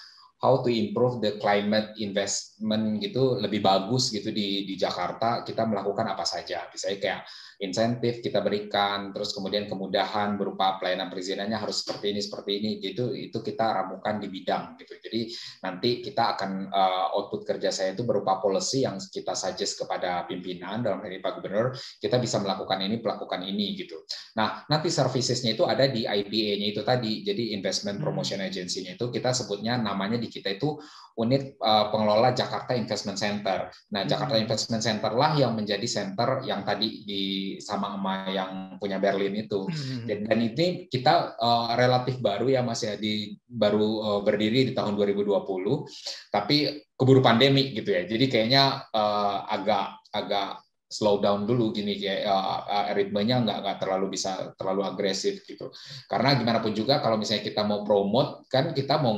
how to improve the climate investment gitu lebih bagus gitu di Jakarta, kita melakukan apa saja. Misalnya kayak insentif kita berikan, terus kemudian kemudahan berupa pelayanan perizinannya harus seperti ini gitu, itu kita ramukan di bidang gitu. Jadi nanti kita akan output kerja saya itu berupa policy yang kita suggest kepada pimpinan, dalam hal ini Pak Gubernur, kita bisa melakukan ini gitu. Nah, nanti servicesnya itu ada di IPA-nya itu tadi, jadi Investment Promotion Agency-nya itu kita sebutnya namanya di kita itu unit pengelola Jakarta Investment Center. Nah, Jakarta Investment Center lah yang menjadi center yang tadi sama yang punya Berlin itu. Dan ini kita relatif baru ya Mas ya, baru berdiri di tahun 2020, tapi keburu pandemi gitu ya. Jadi kayaknya agak slow down dulu gini, kayak ritmenya nggak bisa terlalu agresif gitu. Karena gimana pun juga kalau misalnya kita mau promote kan kita mau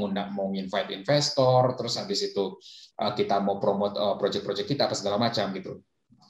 invite investor, terus habis itu kita mau promote project-project kita apa segala macam gitu.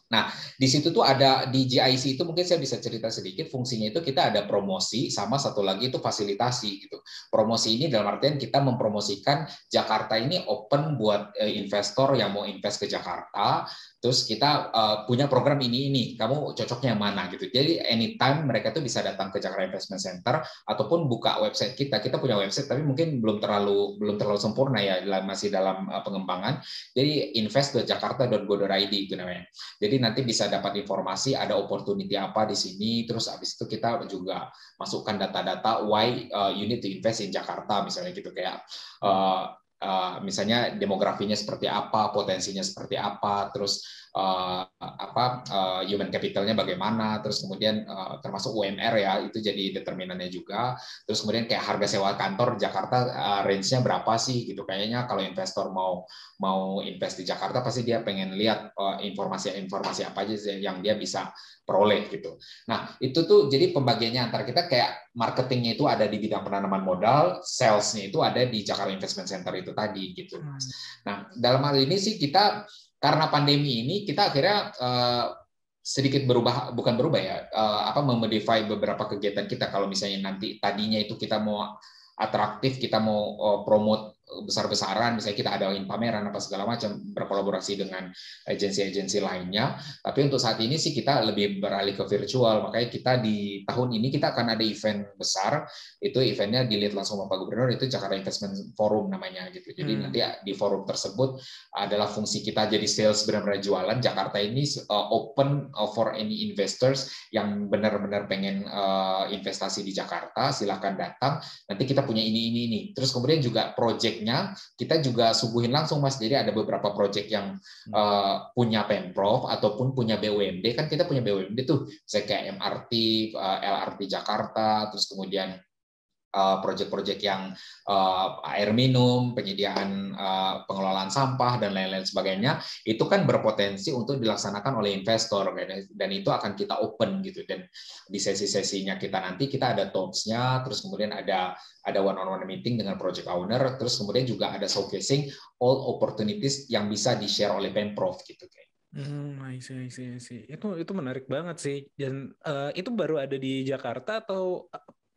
Nah, di situ tuh ada di GIC itu mungkin saya bisa cerita sedikit, fungsinya itu kita ada promosi sama satu lagi itu fasilitasi gitu. Promosi ini dalam artian kita mempromosikan Jakarta ini open buat investor yang mau invest ke Jakarta. Terus kita punya program ini, kamu cocoknya yang mana gitu. Jadi anytime mereka tuh bisa datang ke Jakarta Investment Center ataupun buka website kita. Kita punya website tapi mungkin belum terlalu sempurna ya, masih dalam pengembangan. Jadi invest.jakarta.go.id itu namanya. Jadi nanti bisa dapat informasi ada opportunity apa di sini. Terus habis itu kita juga masukkan data-data why you need to invest in Jakarta misalnya gitu, kayak misalnya demografinya seperti apa, potensinya seperti apa, terus human capitalnya bagaimana, terus kemudian termasuk UMR ya, itu jadi determinannya juga. Terus kemudian kayak harga sewa kantor Jakarta range-nya berapa sih gitu. Kayaknya kalau investor mau invest di Jakarta pasti dia pengen lihat informasi apa aja yang dia bisa peroleh gitu. Nah, itu tuh jadi pembagiannya antar kita, kayak marketingnya itu ada di bidang penanaman modal, salesnya itu ada di Jakarta Investment Center itu tadi gitu, Mas. Nah, dalam hal ini sih kita karena pandemi ini kita akhirnya sedikit memodify beberapa kegiatan kita. Kalau misalnya nanti tadinya itu kita mau atraktif, kita mau promote besar-besaran, misalnya kita adain pameran apa segala macam, berkolaborasi dengan agensi-agensi lainnya. Tapi untuk saat ini sih kita lebih beralih ke virtual. Makanya kita di tahun ini kita akan ada event besar. Itu eventnya dilihat langsung Bapak Gubernur, itu Jakarta Investment Forum namanya gitu. Jadi nanti di forum tersebut adalah fungsi kita jadi sales, benar-benar jualan. Jakarta ini open for any investors yang benar-benar pengen investasi di Jakarta, silakan datang. Nanti kita punya ini. Terus kemudian juga project-nya kita juga suguhin langsung, Mas. Jadi ada beberapa project yang punya Pemprov ataupun punya BUMD. Kan kita punya BUMD tuh, misalnya kayak MRT, LRT Jakarta, terus kemudian proyek-proyek yang air minum, penyediaan pengelolaan sampah dan lain-lain sebagainya, itu kan berpotensi untuk dilaksanakan oleh investor, dan itu akan kita open gitu. Dan di sesi-sesinya kita nanti kita ada talks-nya, terus kemudian ada one-on-one meeting dengan project owner, terus kemudian juga ada showcasing all opportunities yang bisa di-share oleh Pemprov gitu kayak. I see. Itu menarik banget sih. Dan itu baru ada di Jakarta atau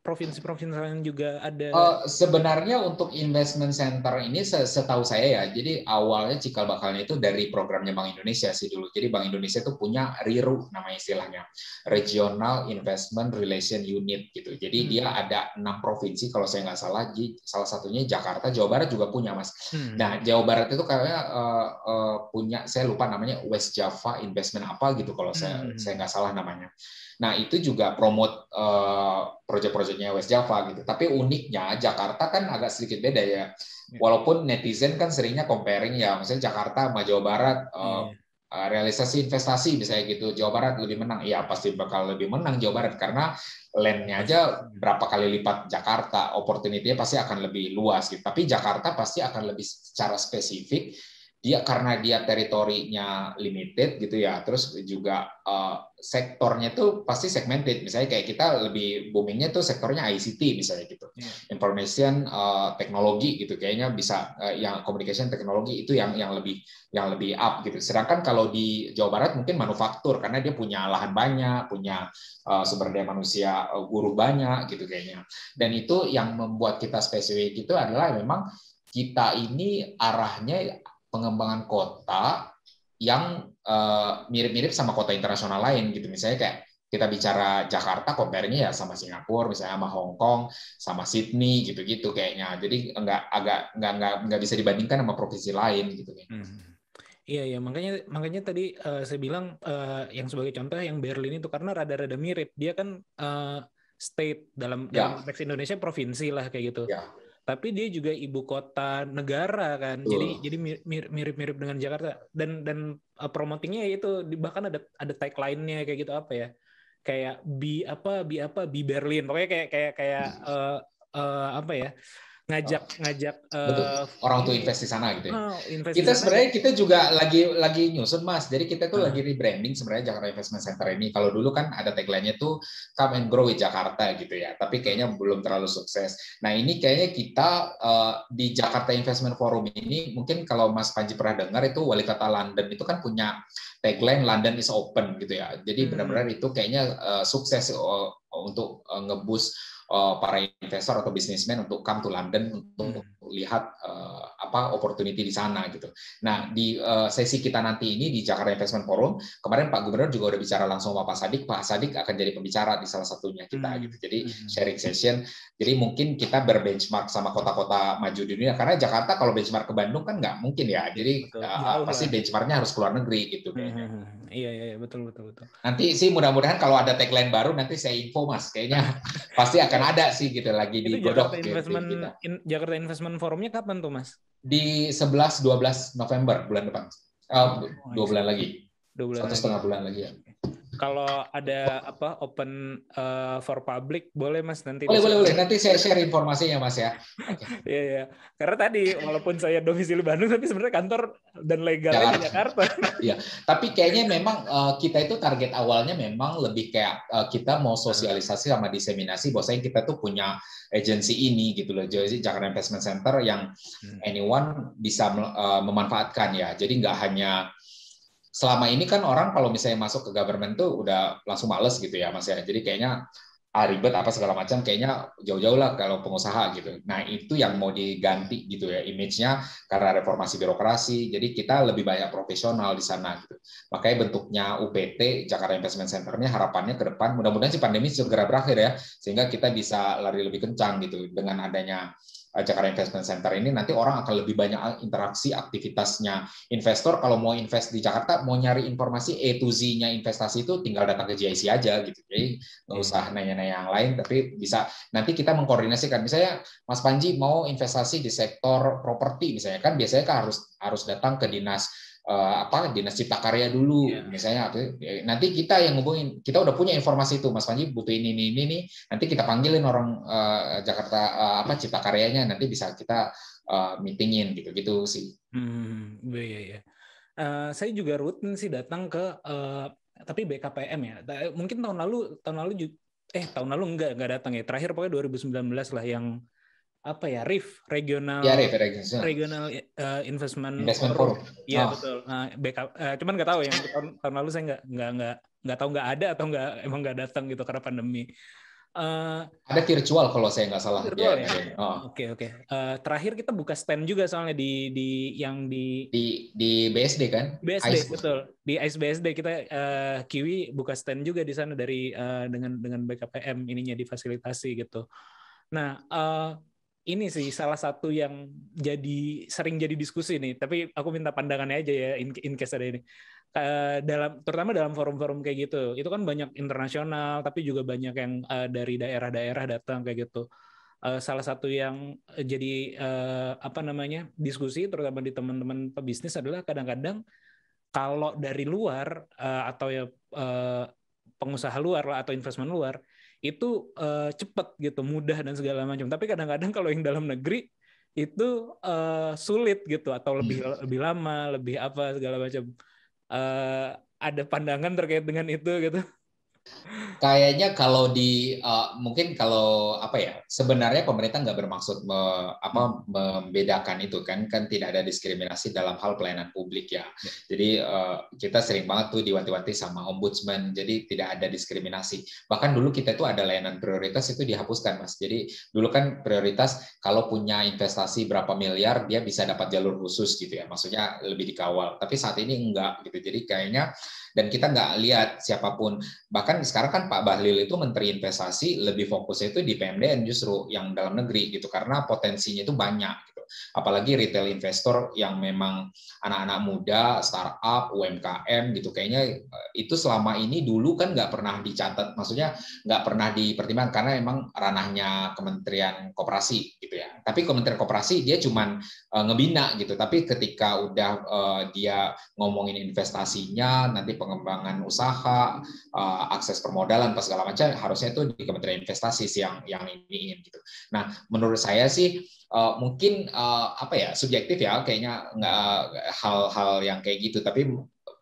provinsi-provinsi lain juga ada? Sebenarnya untuk investment center ini setahu saya ya, jadi awalnya cikal bakalnya itu dari programnya Bank Indonesia sih dulu. Jadi Bank Indonesia itu punya RIRU nama istilahnya, Regional Investment Relation Unit gitu. Jadi dia ada 6 provinsi kalau saya nggak salah, salah satunya Jakarta, Jawa Barat juga punya, Mas. Nah, Jawa Barat itu kayaknya punya, saya lupa namanya, West Java Investment apa gitu kalau saya nggak salah namanya. Nah, itu juga promote proyek-proyeknya West Java gitu. Tapi uniknya Jakarta kan agak sedikit beda ya. Walaupun netizen kan seringnya comparing ya, misalnya Jakarta sama Jawa Barat realisasi investasi misalnya gitu, Jawa Barat lebih menang. Ya pasti bakal lebih menang Jawa Barat karena land-nya aja berapa kali lipat Jakarta, opportunity-nya pasti akan lebih luas gitu. Tapi Jakarta pasti akan lebih secara spesifik. Karena dia teritorinya limited gitu ya, terus juga sektornya tuh pasti segmented. Misalnya kayak kita lebih boomingnya tuh sektornya ICT misalnya gitu, information teknologi gitu, kayaknya bisa yang communication teknologi itu yang lebih up gitu. Sedangkan kalau di Jawa Barat mungkin manufaktur karena dia punya lahan banyak, punya sumber daya manusia guru banyak gitu kayaknya. Dan itu yang membuat kita spesifik itu adalah memang kita ini arahnya pengembangan kota yang mirip-mirip sama kota internasional lain gitu. Misalnya kayak kita bicara Jakarta, compare-nya ya sama Singapura, misalnya sama Hong Kong, sama Sydney gitu-gitu kayaknya. Jadi nggak bisa dibandingkan sama provinsi lain gitu. Iya, makanya tadi saya bilang yang sebagai contoh yang Berlin itu karena rada-rada mirip. Dia kan state dalam konteks Indonesia provinsi lah kayak gitu. Ya. Tapi dia juga ibu kota negara kan, jadi mirip-mirip dengan Jakarta, dan promotingnya itu bahkan ada tagline-nya kayak gitu apa ya, kayak be Berlin, pokoknya kayak apa ya, ngajak orang untuk invest di sana gitu ya. Kita sebenarnya kita juga lagi nyusun, Mas. Jadi kita tuh lagi rebranding sebenarnya Jakarta Investment Center ini. Kalau dulu kan ada tagline-nya tuh come and grow with Jakarta gitu ya. Tapi kayaknya belum terlalu sukses. Nah, ini kayaknya kita di Jakarta Investment Forum ini, mungkin kalau Mas Panji pernah dengar itu wali kota London itu kan punya tagline London is open gitu ya. Jadi benar-benar itu kayaknya sukses untuk nge-boost para investor atau bisnismen untuk come to London untuk lihat opportunity di sana gitu. Nah, di sesi kita nanti ini di Jakarta Investment Forum, kemarin Pak Gubernur juga udah bicara langsung sama Pak Sadik akan jadi pembicara di salah satunya kita gitu. Jadi sharing session. Jadi mungkin kita berbenchmark sama kota-kota maju di dunia, karena Jakarta kalau benchmark ke Bandung kan nggak mungkin ya. Jadi pasti benchmarknya harus keluar negeri gitu kayaknya. Iya, betul. Nanti sih mudah-mudahan kalau ada tagline baru nanti saya info Mas. Kayaknya pasti akan ada sih gitu lagi digodok gitu. Jakarta Investment Forumnya kapan tuh Mas? Di 11-12 November bulan depan. 2 bulan lagi. 1,5 bulan lagi ya. Kalau ada open for public boleh Mas nanti. Boleh. Nanti saya share informasinya Mas ya. Iya. Karena tadi walaupun saya domisili Bandung tapi sebenarnya kantor dan legalnya di Jakarta. Iya. Tapi kayaknya memang kita itu target awalnya memang lebih kayak kita mau sosialisasi sama diseminasi bahwasanya kita tuh punya agensi ini gitu loh. Jadi Jakarta Investment Center yang anyone bisa memanfaatkan ya. Jadi nggak hanya selama ini kan orang kalau misalnya masuk ke government tuh udah langsung males gitu ya Mas ya. Jadi kayaknya ribet apa segala macam, kayaknya jauh-jauh lah kalau pengusaha gitu. Nah itu yang mau diganti gitu ya image-nya karena reformasi birokrasi. Jadi kita lebih banyak profesional di sana gitu. Makanya bentuknya UPT Jakarta Investment Center-nya harapannya ke depan mudah-mudahan si pandemi segera berakhir ya, sehingga kita bisa lari lebih kencang gitu dengan adanya Jakarta Investment Center ini. Nanti orang akan lebih banyak interaksi aktivitasnya. Investor kalau mau invest di Jakarta, mau nyari informasi A to Z-nya investasi itu tinggal datang ke GIC aja gitu. Jadi nggak usah nanya-nanya yang lain, tapi bisa nanti kita mengkoordinasikan. Misalnya Mas Panji mau investasi di sektor properti misalnya, kan biasanya kan harus datang ke dinas Dinas Cipta Karya dulu misalnya. Nanti kita yang ngubungin, kita udah punya informasi itu Mas Panji butuh ini, nanti kita panggilin orang Jakarta Cipta Karyanya, nanti bisa kita meetingin gitu sih. Iya. Saya juga rutin sih datang ke tapi BKPM ya. Mungkin tahun lalu enggak datang ya. Terakhir pokoknya 2019 lah yang RIF regional investment forum. Iya betul. Nah, cuman nggak tahu yang tahun lalu saya nggak tahu nggak ada atau emang nggak datang gitu karena pandemi. Ada virtual kalau saya nggak salah. Virtual ya. Oke. Terakhir kita buka stand juga soalnya di BSD kan? BSD betul. Di ICE BSD kita Kiwi buka stand juga di sana dari dengan BKPM ininya difasilitasi gitu. Nah. Ini sih salah satu yang sering jadi diskusi nih, tapi aku minta pandangannya aja ya in case ada ini. Terutama dalam forum-forum kayak gitu, itu kan banyak internasional, tapi juga banyak yang dari daerah-daerah datang kayak gitu. Salah satu yang jadi diskusi, terutama di teman-teman pebisnis adalah kadang-kadang kalau dari luar atau pengusaha luar atau investment luar itu cepat gitu, mudah dan segala macam. Tapi kadang-kadang kalau yang dalam negeri itu sulit gitu, atau lebih lama, lebih segala macam. Ada pandangan terkait dengan itu gitu? Kayaknya kalau mungkin kalau sebenarnya pemerintah nggak bermaksud membedakan itu kan tidak ada diskriminasi dalam hal pelayanan publik ya. Jadi kita sering banget tuh diwanti-wanti sama ombudsman, jadi tidak ada diskriminasi. Bahkan dulu kita itu ada layanan prioritas itu dihapuskan Mas. Jadi dulu kan prioritas kalau punya investasi berapa miliar dia bisa dapat jalur khusus gitu ya, maksudnya lebih dikawal. Tapi saat ini enggak gitu. Jadi kayaknya dan kita nggak lihat siapapun, bahkan sekarang kan Pak Bahlil itu Menteri Investasi lebih fokusnya itu di PMDN justru yang dalam negeri gitu, karena potensinya itu banyak gitu. Apalagi retail investor yang memang anak-anak muda, startup, UMKM gitu, kayaknya itu selama ini dulu kan nggak pernah dicatat, maksudnya nggak pernah dipertimbangkan karena memang ranahnya Kementerian Koperasi gitu ya. Tapi Kementerian Koperasi dia cuman ngebina gitu, tapi ketika udah dia ngomongin investasinya, nanti pengembangan usaha, akses permodalan, pas segala macam, harusnya itu di Kementerian Investasi sih yang iniin gitu. Nah, menurut saya sih mungkin subjektif ya, kayaknya nggak hal-hal yang kayak gitu, tapi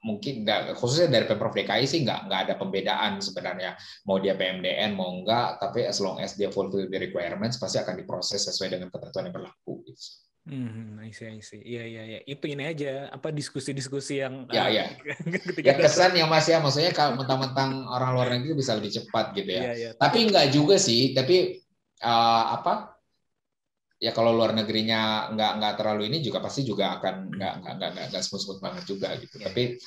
mungkin nggak, khususnya dari Pemprov DKI sih nggak ada pembedaan sebenarnya, mau dia PMDN mau enggak, tapi as long as dia fulfill the requirements pasti akan diproses sesuai dengan ketentuan yang berlaku gitu. I see. Iya. Itu ini aja, diskusi-diskusi yang ya kesan ya Mas ya, maksudnya kalau mentang-mentang orang luar negeri bisa lebih cepat gitu ya. Tapi enggak juga sih, tapi ya kalau luar negerinya nggak terlalu ini juga pasti juga akan nggak smooth banget juga gitu. Tapi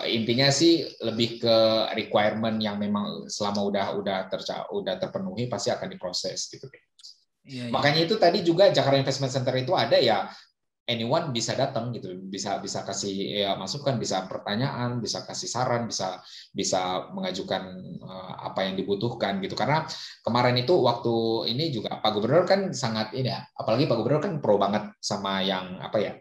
intinya sih lebih ke requirement yang memang selama udah terpenuhi pasti akan diproses gitu. Makanya itu tadi juga Jakarta Investment Center itu ada ya, anyone bisa datang gitu, bisa kasih ya, masukan, bisa pertanyaan, bisa kasih saran, bisa mengajukan apa yang dibutuhkan gitu. Karena kemarin itu waktu ini juga Pak Gubernur kan sangat ini ya, apalagi Pak Gubernur kan pro banget sama yang apa ya,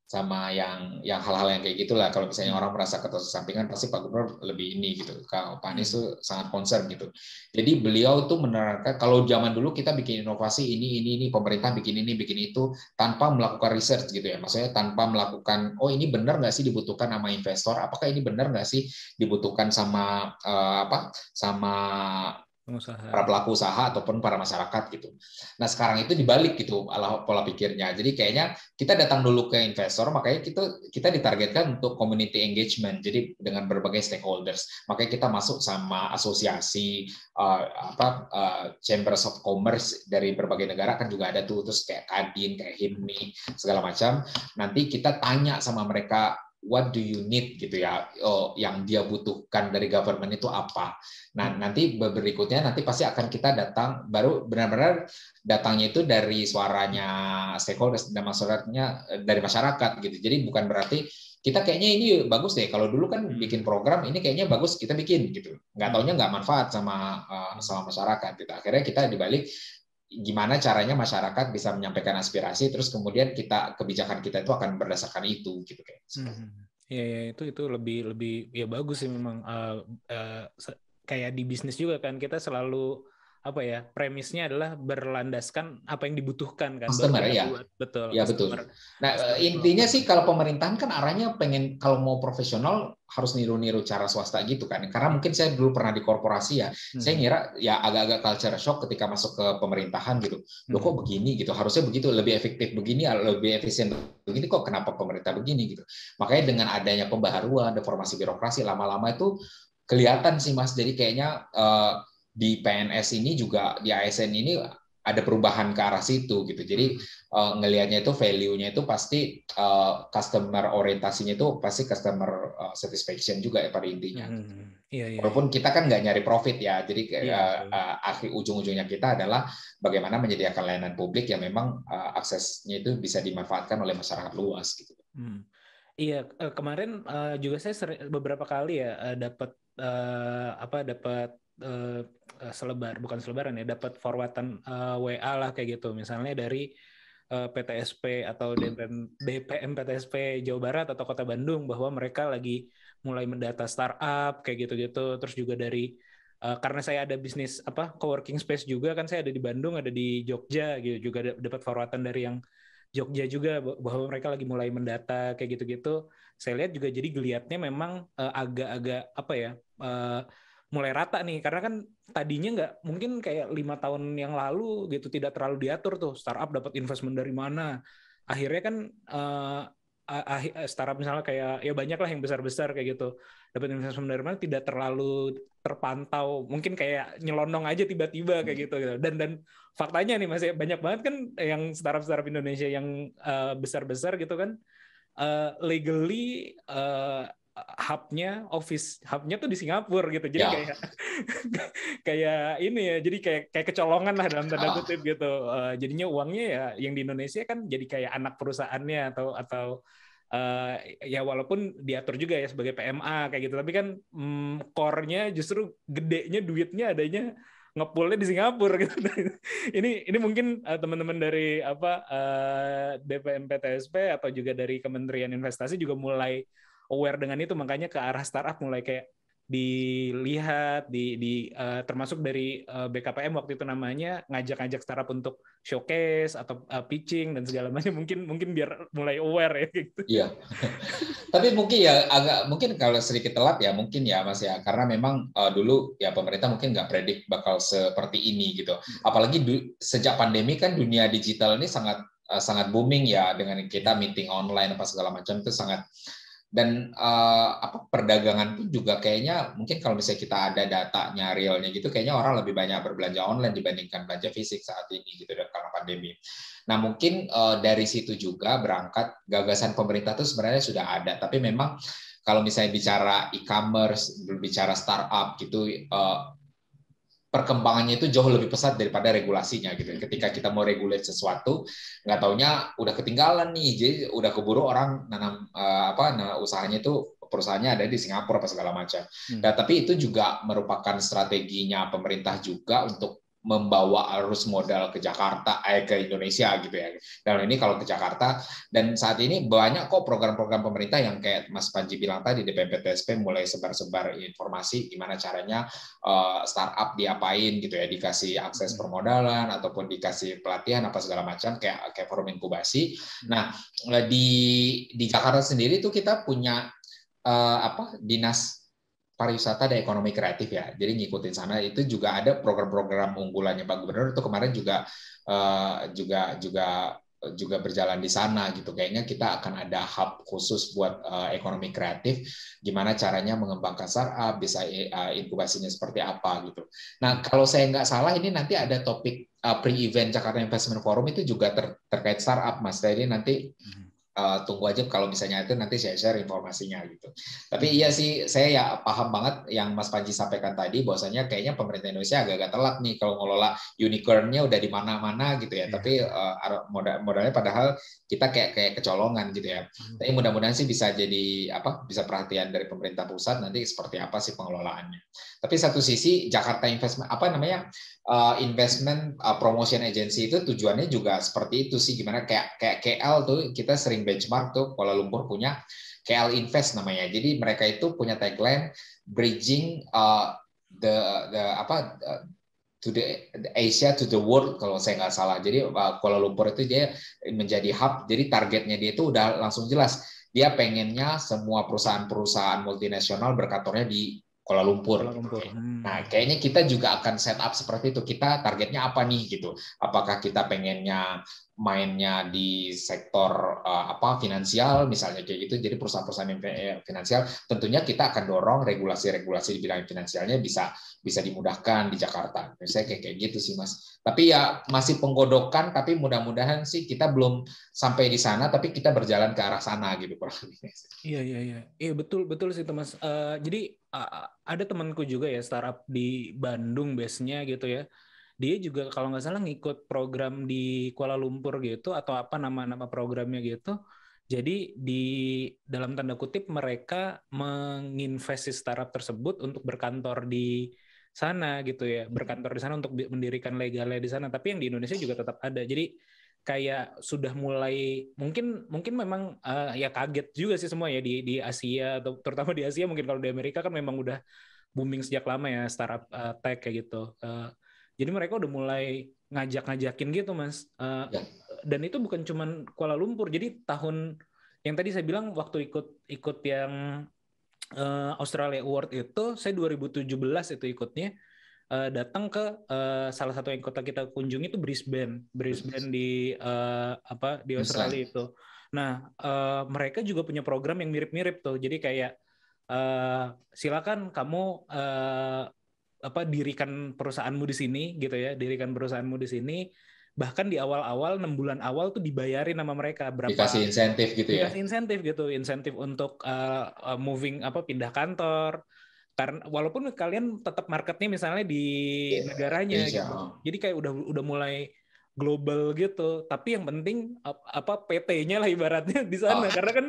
sama yang hal-hal yang kayak gitulah. Kalau misalnya orang merasa ketersampingan pasti Pak Gubernur lebih ini gitu. Kalau Pak Anies tuh sangat concern gitu. Jadi beliau tuh menerangkan kalau zaman dulu kita bikin inovasi ini pemerintah bikin ini bikin itu tanpa melakukan research gitu ya. Maksudnya tanpa melakukan ini benar nggak sih dibutuhkan sama investor? Apakah ini benar nggak sih dibutuhkan sama sama para pelaku usaha ataupun para masyarakat gitu. Nah sekarang itu dibalik gitu pola pikirnya. Jadi kayaknya kita datang dulu ke investor, makanya kita ditargetkan untuk community engagement. Jadi dengan berbagai stakeholders, makanya kita masuk sama asosiasi chambers of commerce dari berbagai negara kan juga ada tuh, terus kayak Kadin, kayak HIPMI segala macam. Nanti kita tanya sama mereka, what do you need gitu ya, yang dia butuhkan dari government itu apa. Nah nanti berikutnya nanti pasti akan kita datang, baru benar-benar datangnya itu dari suaranya stakeholders dan maksudnya dari masyarakat gitu. Jadi bukan berarti kita kayaknya ini bagus deh, kalau dulu kan bikin program ini kayaknya bagus kita bikin gitu, nggak taunya nggak manfaat sama masyarakat gitu. Akhirnya kita dibalik gimana caranya masyarakat bisa menyampaikan aspirasi, terus kemudian kebijakan kita itu akan berdasarkan itu gitu kayak. Ya itu lebih ya bagus sih memang, kayak di bisnis juga kan kita selalu premisnya adalah berlandaskan apa yang dibutuhkan kan. Customer ya. Betul. Ya betul. Nah intinya sih kalau pemerintahan kan arahnya pengen kalau mau profesional harus niru-niru cara swasta gitu kan. Karena mungkin saya dulu pernah di korporasi ya. Saya ngira ya agak-agak culture shock ketika masuk ke pemerintahan gitu. Loh kok begini gitu. Harusnya begitu, lebih efektif begini, lebih efisien begini, kok kenapa pemerintah begini gitu. Makanya dengan adanya pembaharuan, reformasi birokrasi lama-lama itu kelihatan sih Mas. Jadi kayaknya di PNS ini juga, di ASN ini ada perubahan ke arah situ gitu. Jadi ngelihatnya itu value-nya itu pasti customer orientasinya itu pasti customer satisfaction juga ya pada intinya. Walaupun kita kan nggak nyari profit ya. Jadi akhir ujung-ujungnya kita adalah bagaimana menyediakan layanan publik yang memang aksesnya itu bisa dimanfaatkan oleh masyarakat luas gitu. Iya, kemarin juga saya beberapa kali ya dapat bukan selebaran ya, dapat forwardan WA lah kayak gitu, misalnya dari PTSP atau DPM PTSP Jawa Barat atau Kota Bandung, bahwa mereka lagi mulai mendata startup kayak gitu-gitu. Terus juga dari karena saya ada bisnis coworking space juga kan, saya ada di Bandung, ada di Jogja gitu, juga dapat forwardan dari yang Jogja juga bahwa mereka lagi mulai mendata kayak gitu-gitu. Saya lihat juga jadi geliatnya memang agak-agak mulai rata nih, karena kan tadinya nggak mungkin kayak 5 tahun yang lalu gitu, tidak terlalu diatur tuh startup dapat investment dari mana. Akhirnya kan startup misalnya kayak ya banyak lah yang besar-besar kayak gitu, dapat investment dari mana tidak terlalu terpantau, mungkin kayak nyelonong aja tiba-tiba kayak gitu. Dan faktanya nih Mas, banyak banget kan yang startup Indonesia yang besar-besar gitu kan, legally hubnya tuh di Singapura gitu. Jadi kayak ini ya, jadi kayak kecolongan lah dalam tanda kutip gitu. Jadinya uangnya ya yang di Indonesia kan jadi kayak anak perusahaannya atau ya walaupun diatur juga ya sebagai PMA kayak gitu, tapi kan core-nya justru gedenya duitnya adanya ngepoolnya di Singapura gitu. Ini mungkin teman-teman dari DPM PTSP atau juga dari Kementerian Investasi juga mulai aware dengan itu, makanya ke arah startup mulai kayak dilihat termasuk dari BKPM waktu itu namanya ngajak startup untuk showcase atau pitching dan segala macam, mungkin biar mulai aware ya gitu. Iya. Tapi mungkin kalau sedikit telat ya mungkin ya Mas ya, karena memang dulu ya pemerintah mungkin nggak predik bakal seperti ini gitu. Apalagi sejak pandemi kan dunia digital ini sangat booming ya, dengan kita meeting online apa segala macam itu sangat Dan perdagangan pun juga kayaknya mungkin kalau misalnya kita ada datanya realnya gitu, kayaknya orang lebih banyak berbelanja online dibandingkan belanja fisik saat ini gitu karena pandemi. Nah mungkin dari situ juga berangkat gagasan pemerintah itu sebenarnya sudah ada, tapi memang kalau misalnya bicara e-commerce, bicara startup gitu, perkembangannya itu jauh lebih pesat daripada regulasinya gitu. Ketika kita mau regulate sesuatu, nggak taunya udah ketinggalan nih, jadi udah keburu orang nanam usahanya itu perusahaannya ada di Singapura apa segala macam. Nah, tapi itu juga merupakan strateginya pemerintah juga untuk membawa arus modal ke Jakarta, ke Indonesia gitu ya. Dan ini kalau ke Jakarta, dan saat ini banyak kok program-program pemerintah yang kayak Mas Panji bilang tadi di PPTSP mulai sebar-sebar informasi gimana caranya startup diapain gitu ya, dikasih akses permodalan ataupun dikasih pelatihan apa segala macam kayak forum inkubasi. Nah, di Jakarta sendiri tuh kita punya dinas pariwisata dan ekonomi kreatif ya. Jadi ngikutin sana itu juga ada program-program unggulannya Pak Gubernur itu kemarin juga berjalan di sana gitu. Kayaknya kita akan ada hub khusus buat ekonomi kreatif, gimana caranya mengembangkan startup, bisa inkubasinya seperti apa gitu. Nah kalau saya nggak salah ini nanti ada topik pre-event Jakarta Investment Forum itu juga terkait startup Mas. Jadi nanti tunggu aja kalau misalnya itu nanti saya share informasinya gitu. Tapi iya sih saya ya paham banget yang Mas Panji sampaikan tadi bahwasanya kayaknya pemerintah Indonesia agak-agak telat nih kalau ngelola unicorn-nya udah di mana-mana gitu ya. Tapi modalnya padahal kita kayak kecolongan gitu ya. Tapi mudah-mudahan sih bisa jadi bisa perhatian dari pemerintah pusat nanti seperti apa sih pengelolaannya. Tapi satu sisi Jakarta Investment Investment Promotion Agency itu tujuannya juga seperti itu sih, gimana kayak KL tuh kita sering benchmark tuh Kuala Lumpur punya KL Invest namanya. Jadi mereka itu punya tagline bridging to the Asia to the world kalau saya nggak salah. Jadi Kuala Lumpur itu dia menjadi hub. Jadi targetnya dia itu udah langsung jelas. Dia pengennya semua perusahaan-perusahaan multinasional berkantornya di Kuala Lumpur. Nah, kayaknya kita juga akan set up seperti itu. Kita targetnya apa nih gitu? Apakah kita pengennya mainnya di sektor finansial misalnya kayak gitu. Jadi perusahaan-perusahaan finansial tentunya kita akan dorong regulasi-regulasi di bidang finansialnya bisa dimudahkan di Jakarta. Misalnya kayak gitu sih Mas. Tapi ya masih penggodokan, tapi mudah-mudahan sih kita belum sampai di sana, tapi kita berjalan ke arah sana gitu kurang lebih. Iya betul sih Mas. Jadi ada temanku juga ya startup di Bandung base-nya gitu ya. Dia juga kalau nggak salah ngikut program di Kuala Lumpur gitu atau apa nama-nama programnya gitu. Jadi di dalam tanda kutip mereka menginvest startup tersebut untuk berkantor di sana gitu ya, berkantor di sana untuk mendirikan legalnya di sana. Tapi yang di Indonesia juga tetap ada. Jadi kayak sudah mulai mungkin memang ya kaget juga sih semua ya di Asia atau terutama di Asia, mungkin kalau di Amerika kan memang udah booming sejak lama ya startup tech kayak gitu. Jadi mereka udah mulai ngajakin gitu Mas. Dan itu bukan cuman Kuala Lumpur. Jadi tahun yang tadi saya bilang waktu ikut yang Australia Award itu saya 2017 itu ikutnya. Datang ke salah satu yang kota kita kunjungi itu Brisbane di Australia itu. Nah, mereka juga punya program yang mirip-mirip tuh. Jadi kayak silakan kamu dirikan perusahaanmu di sini gitu ya, dirikan perusahaanmu di sini. Bahkan di awal-awal 6 bulan awal tuh dibayarin sama mereka berapa, dikasih insentif gitu ya. Dikasih insentif untuk moving pindah kantor. Karena walaupun kalian tetap marketnya misalnya di negaranya gitu. Jadi kayak udah mulai global gitu, tapi yang penting PT-nya lah ibaratnya di sana karena kan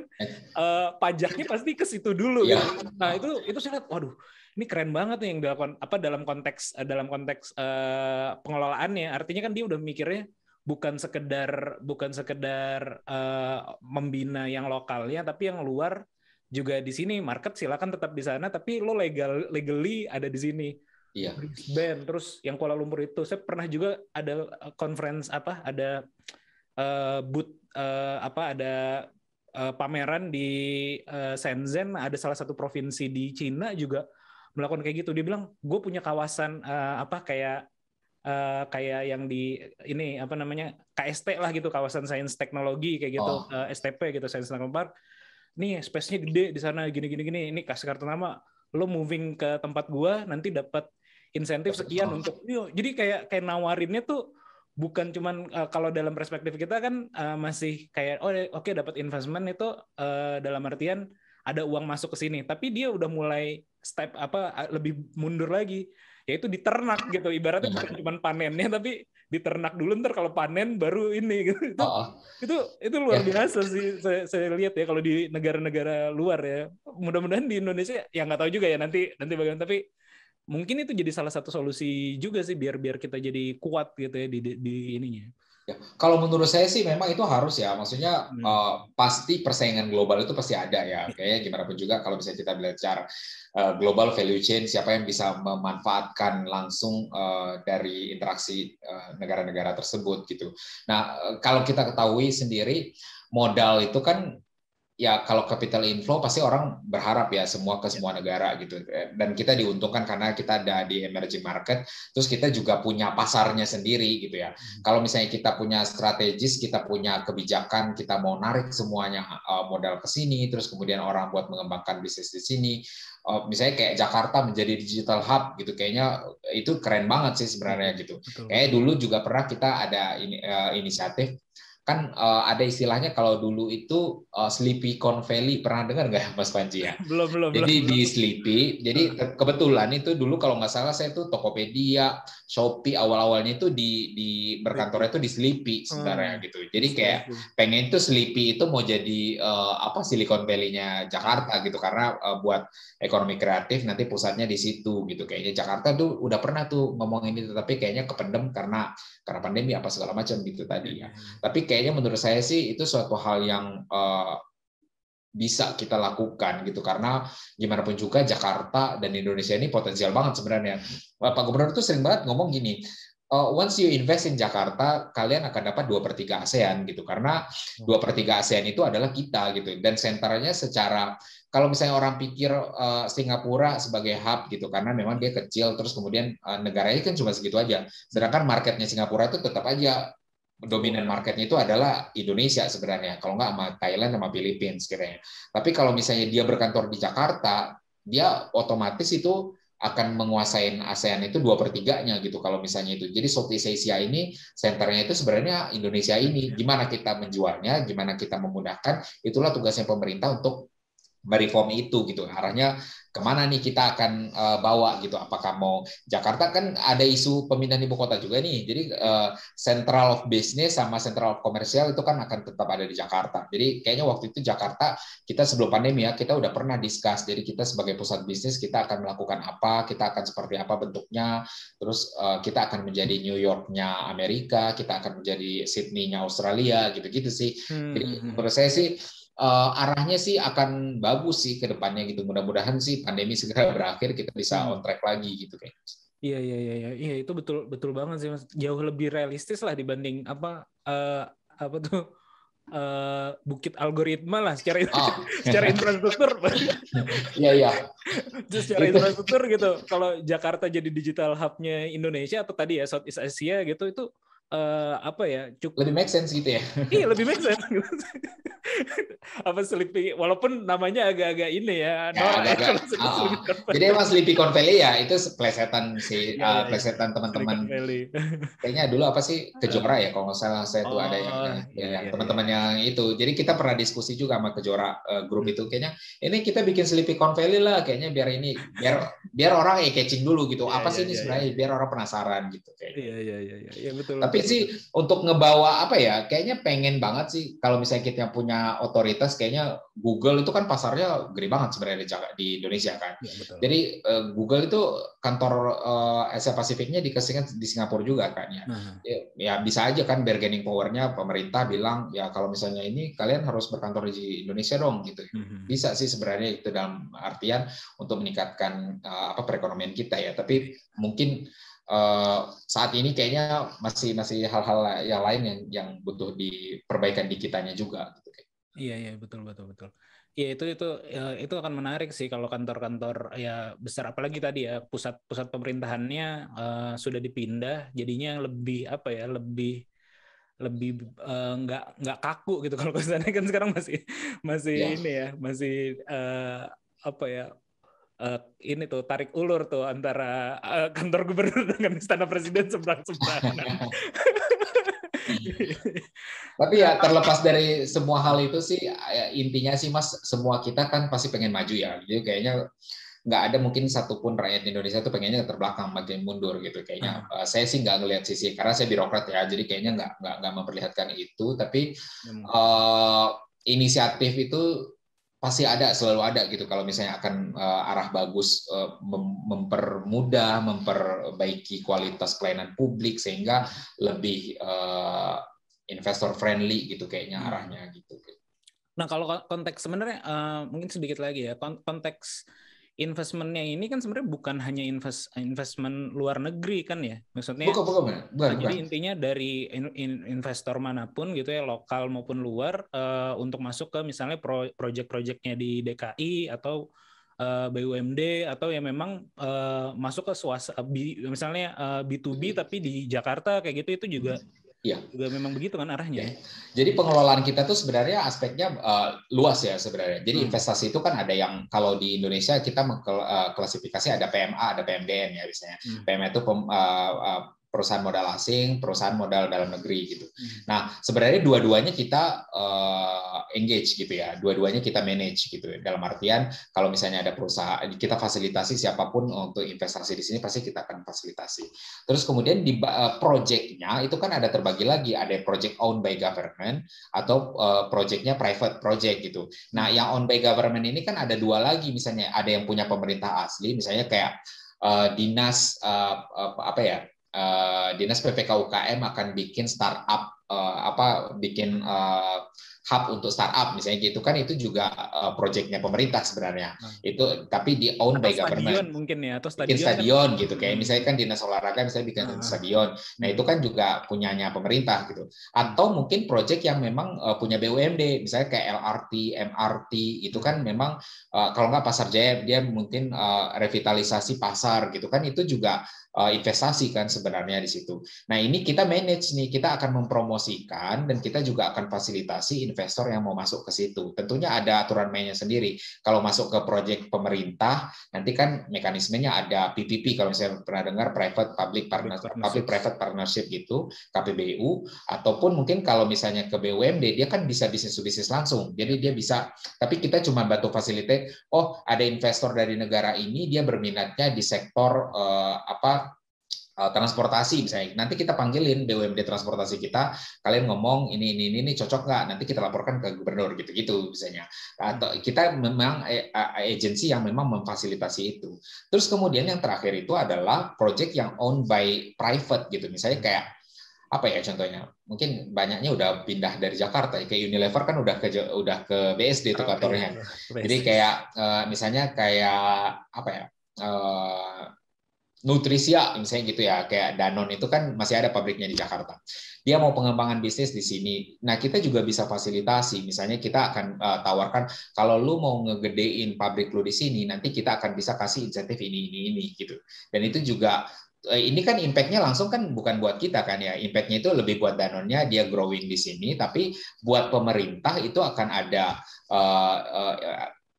pajaknya pasti ke situ dulu gitu. Nah, itu saya lihat waduh, ini keren banget nih yang dilakukan dalam konteks pengelolaannya. Artinya kan dia udah mikirnya bukan sekedar membina yang lokalnya, tapi yang luar juga di sini. Market silakan tetap di sana, tapi lo legally ada di sini. Iya. Brisbane, terus yang Kuala Lumpur itu saya pernah juga ada conference ada booth ada pameran di Shenzhen, ada salah satu provinsi di Cina juga melakukan kayak gitu. Dia bilang gue punya kawasan kayak yang di ini KST lah gitu, kawasan sains teknologi kayak gitu, STP gitu, Science Technology Park. nih space-nya gede di sana gini. Ini kasih kartu nama, lo moving ke tempat gua nanti dapat insentif sekian untuk jadi kayak nawarinnya tuh bukan cuman kalau dalam perspektif kita kan masih kayak oke, dapat investment itu dalam artian ada uang masuk ke sini, tapi dia udah mulai step lebih mundur lagi, yaitu diternak gitu, ibaratnya bukan cuma panennya tapi diternak dulu, ntar kalau panen baru ini gitu. Itu luar biasa sih saya lihat ya kalau di negara-negara luar ya. Mudah-mudahan di Indonesia ya nggak tahu juga ya nanti bagaimana, tapi mungkin itu jadi salah satu solusi juga sih biar kita jadi kuat gitu ya di ininya. Ya, kalau menurut saya sih memang itu harus ya, maksudnya pasti persaingan global itu pasti ada ya. Kayaknya gimana pun juga kalau bisa kita belajar global value chain, siapa yang bisa memanfaatkan langsung dari interaksi negara-negara tersebut gitu. Nah, kalau kita ketahui sendiri modal itu kan ya kalau capital inflow pasti orang berharap ya semua ke semua negara gitu, dan kita diuntungkan karena kita ada di emerging market, terus kita juga punya pasarnya sendiri gitu ya. Kalau misalnya kita punya strategis, kita punya kebijakan, kita mau narik semuanya modal ke sini, terus kemudian orang buat mengembangkan bisnis di sini, misalnya kayak Jakarta menjadi digital hub gitu, kayaknya itu keren banget sih sebenarnya gitu. Kayak dulu juga pernah kita ada inisiatif kan, ada istilahnya kalau dulu itu Sleepy Corn Valley, pernah dengar nggak Mas Panji ya? Belum. Jadi di Sleepy, jadi kebetulan itu dulu kalau nggak salah saya tuh Tokopedia, Shopee awal-awalnya itu di berkantornya itu di Sleepy sebenarnya gitu. Jadi kayak pengen tuh Sleepy itu mau jadi Silicon Valley-nya Jakarta gitu, karena buat ekonomi kreatif nanti pusatnya di situ gitu. Kayaknya Jakarta tuh udah pernah tuh ngomong ini, tapi kayaknya kependem karena pandemi apa segala macam gitu tadi ya. Tapi kayaknya menurut saya sih itu suatu hal yang bisa kita lakukan gitu, karena gimana pun juga Jakarta dan Indonesia ini potensial banget sebenarnya. Pak Gubernur tuh sering banget ngomong gini, once you invest in Jakarta, kalian akan dapat 2/3 ASEAN gitu, karena 2/3 ASEAN itu adalah kita gitu, dan senternya secara, kalau misalnya orang pikir Singapura sebagai hub gitu, karena memang dia kecil, terus kemudian negaranya kan cuma segitu aja, sedangkan marketnya Singapura itu tetap aja dominan marketnya itu adalah Indonesia sebenarnya, kalau nggak sama Thailand sama Filipina kayaknya. Tapi kalau misalnya dia berkantor di Jakarta, dia otomatis itu akan menguasai ASEAN itu 2/3-nya gitu kalau misalnya itu. Jadi Southeast Asia ini senternya itu sebenarnya Indonesia ini. Gimana kita menjualnya, gimana kita memudahkan, itulah tugasnya pemerintah untuk mereform itu gitu. Arahnya kemana nih kita akan bawa gitu, apakah mau Jakarta, kan ada isu pemindahan ibu kota juga nih, jadi central of business sama central of komersial itu kan akan tetap ada di Jakarta. Jadi kayaknya waktu itu Jakarta, kita sebelum pandemi ya, kita udah pernah discuss, jadi kita sebagai pusat bisnis kita akan melakukan apa, kita akan seperti apa bentuknya, terus kita akan menjadi New York-nya Amerika, kita akan menjadi Sydney-nya Australia, gitu-gitu sih. Jadi menurut saya sih arahnya sih akan bagus sih ke depannya gitu. Mudah-mudahan sih pandemi segera berakhir, kita bisa on track lagi gitu kayaknya. Iya, itu betul banget sih Mas. Jauh lebih realistis lah dibanding bukit algoritma lah secara infrastruktur. Iya. Secara infrastruktur gitu. Kalau Jakarta jadi digital hub-nya Indonesia atau tadi ya Southeast Asia gitu, itu cukup lebih make sense gitu ya. Iya, lebih make sense. Sleepy, walaupun namanya agak-agak ini ya. Jadi emang Sleepy Corn Valley ya itu plesetan sih, plesetan teman-teman. Kayaknya dulu Kejora ya kalau nggak salah saya tuh ada yang teman-teman yang itu. Jadi kita pernah diskusi juga sama Kejora grup itu, kayaknya ini kita bikin Sleepy Corn Valley lah, kayaknya biar orang catching dulu gitu. Apa sih ini sebenarnya, biar orang penasaran gitu kayaknya. Iya betul. Tapi sih untuk ngebawa kayaknya pengen banget sih kalau misalnya kita punya otoritas, kayaknya Google itu kan pasarnya gede banget sebenarnya di Indonesia kan. Ya, jadi Google itu kantor Asia Pasifiknya di Singapura juga kan ya. Ya bisa aja kan bargaining power-nya pemerintah bilang ya kalau misalnya ini kalian harus berkantor di Indonesia dong gitu. Bisa sih sebenarnya itu dalam artian untuk meningkatkan perekonomian kita ya. Tapi mungkin saat ini kayaknya masih hal-hal yang lain yang butuh diperbaikan di kitanya juga gitu. Iya betul. Ya itu akan menarik sih kalau kantor-kantor ya besar, apalagi tadi ya pusat pemerintahannya sudah dipindah, jadinya lebih nggak kaku gitu. Kalau kesannya kan sekarang masih Ya. ini ya, masih apa ya, ini tuh tarik ulur tuh antara kantor gubernur dengan istana presiden seberang-seberangan. Tapi ya terlepas dari semua hal itu sih, intinya sih Mas, semua kita kan pasti pengen maju ya. Jadi kayaknya nggak ada mungkin satupun rakyat Indonesia tuh pengennya terbelakang, makin mundur gitu. Kayaknya saya sih nggak ngelihat sisi, karena saya birokrat ya, jadi kayaknya nggak memperlihatkan itu. Tapi inisiatif itu pasti ada, selalu ada gitu. Kalau misalnya akan arah bagus, mempermudah, memperbaiki kualitas pelayanan publik sehingga lebih investor friendly gitu kayaknya arahnya gitu. Nah kalau konteks sebenarnya mungkin sedikit lagi ya, konteks investmentnya ini kan sebenarnya bukan hanya investment luar negeri kan ya, maksudnya bukan. Jadi intinya dari investor manapun gitu ya, lokal maupun luar, untuk masuk ke misalnya project-projectnya di DKI atau BUMD, atau yang memang masuk ke swasta, misalnya B2B tapi di Jakarta kayak gitu, itu juga juga memang begitu kan arahnya. Ya. Jadi pengelolaan kita tuh sebenarnya aspeknya luas ya sebenarnya. Jadi investasi itu kan ada yang, kalau di Indonesia kita klasifikasi ada PMA, ada PMDN ya biasanya. PMA itu perusahaan modal asing, perusahaan modal dalam negeri gitu. Nah, sebenarnya dua-duanya kita engage gitu ya, dua-duanya kita manage gitu. Dalam artian kalau misalnya ada perusahaan, kita fasilitasi siapapun untuk investasi di sini pasti kita akan fasilitasi. Terus kemudian di project-nya itu kan ada terbagi lagi, ada project owned by government atau project-nya private project gitu. Nah, yang owned by government ini kan ada dua lagi, misalnya ada yang punya pemerintah asli, misalnya kayak dinas Dinas PPK UKM akan bikin startup, bikin hub untuk startup misalnya gitu kan, itu juga proyeknya pemerintah sebenarnya. Itu tapi di own by government. Mungkin ya, atau bikin stadion kan, gitu kayak misalnya kan dinas olahraga misalnya bikin stadion. Nah, itu kan juga punyanya pemerintah gitu. Atau mungkin proyek yang memang punya BUMD, misalnya kayak LRT, MRT, itu kan memang kalau nggak Pasar Jaya dia mungkin revitalisasi pasar gitu kan, itu juga investasi kan sebenarnya di situ. Nah, ini kita manage nih, kita akan mempromosikan dan kita juga akan fasilitasi investor yang mau masuk ke situ. Tentunya ada aturan mainnya sendiri. Kalau masuk ke proyek pemerintah, nanti kan mekanismenya ada PPP, kalau misalnya pernah dengar public private partnership gitu, KPBU, ataupun mungkin kalau misalnya ke BUMD, dia kan bisa bisnis to bisnis langsung. Jadi dia bisa, tapi kita cuma bantu fasilitate, ada investor dari negara ini, dia berminatnya di sektor transportasi misalnya, nanti kita panggilin BUMD transportasi kita, kalian ngomong ini cocok nggak, nanti kita laporkan ke gubernur gitu misalnya. Atau kita memang agensi yang memang memfasilitasi itu. Terus kemudian yang terakhir itu adalah project yang owned by private gitu, misalnya kayak apa ya contohnya, mungkin banyaknya udah pindah dari Jakarta, kayak Unilever kan udah ke BSD itu kantornya. Jadi kayak misalnya kayak apa ya, Nutrisia misalnya gitu ya, kayak Danone itu kan masih ada pabriknya di Jakarta. Dia mau pengembangan bisnis di sini. Nah, kita juga bisa fasilitasi. Misalnya kita akan tawarkan, kalau lu mau ngegedein pabrik lu di sini, nanti kita akan bisa kasih insentif ini gitu. Dan itu juga ini kan impact-nya langsung kan bukan buat kita kan ya. Impact-nya itu lebih buat Danone-nya, dia growing di sini, tapi buat pemerintah itu akan ada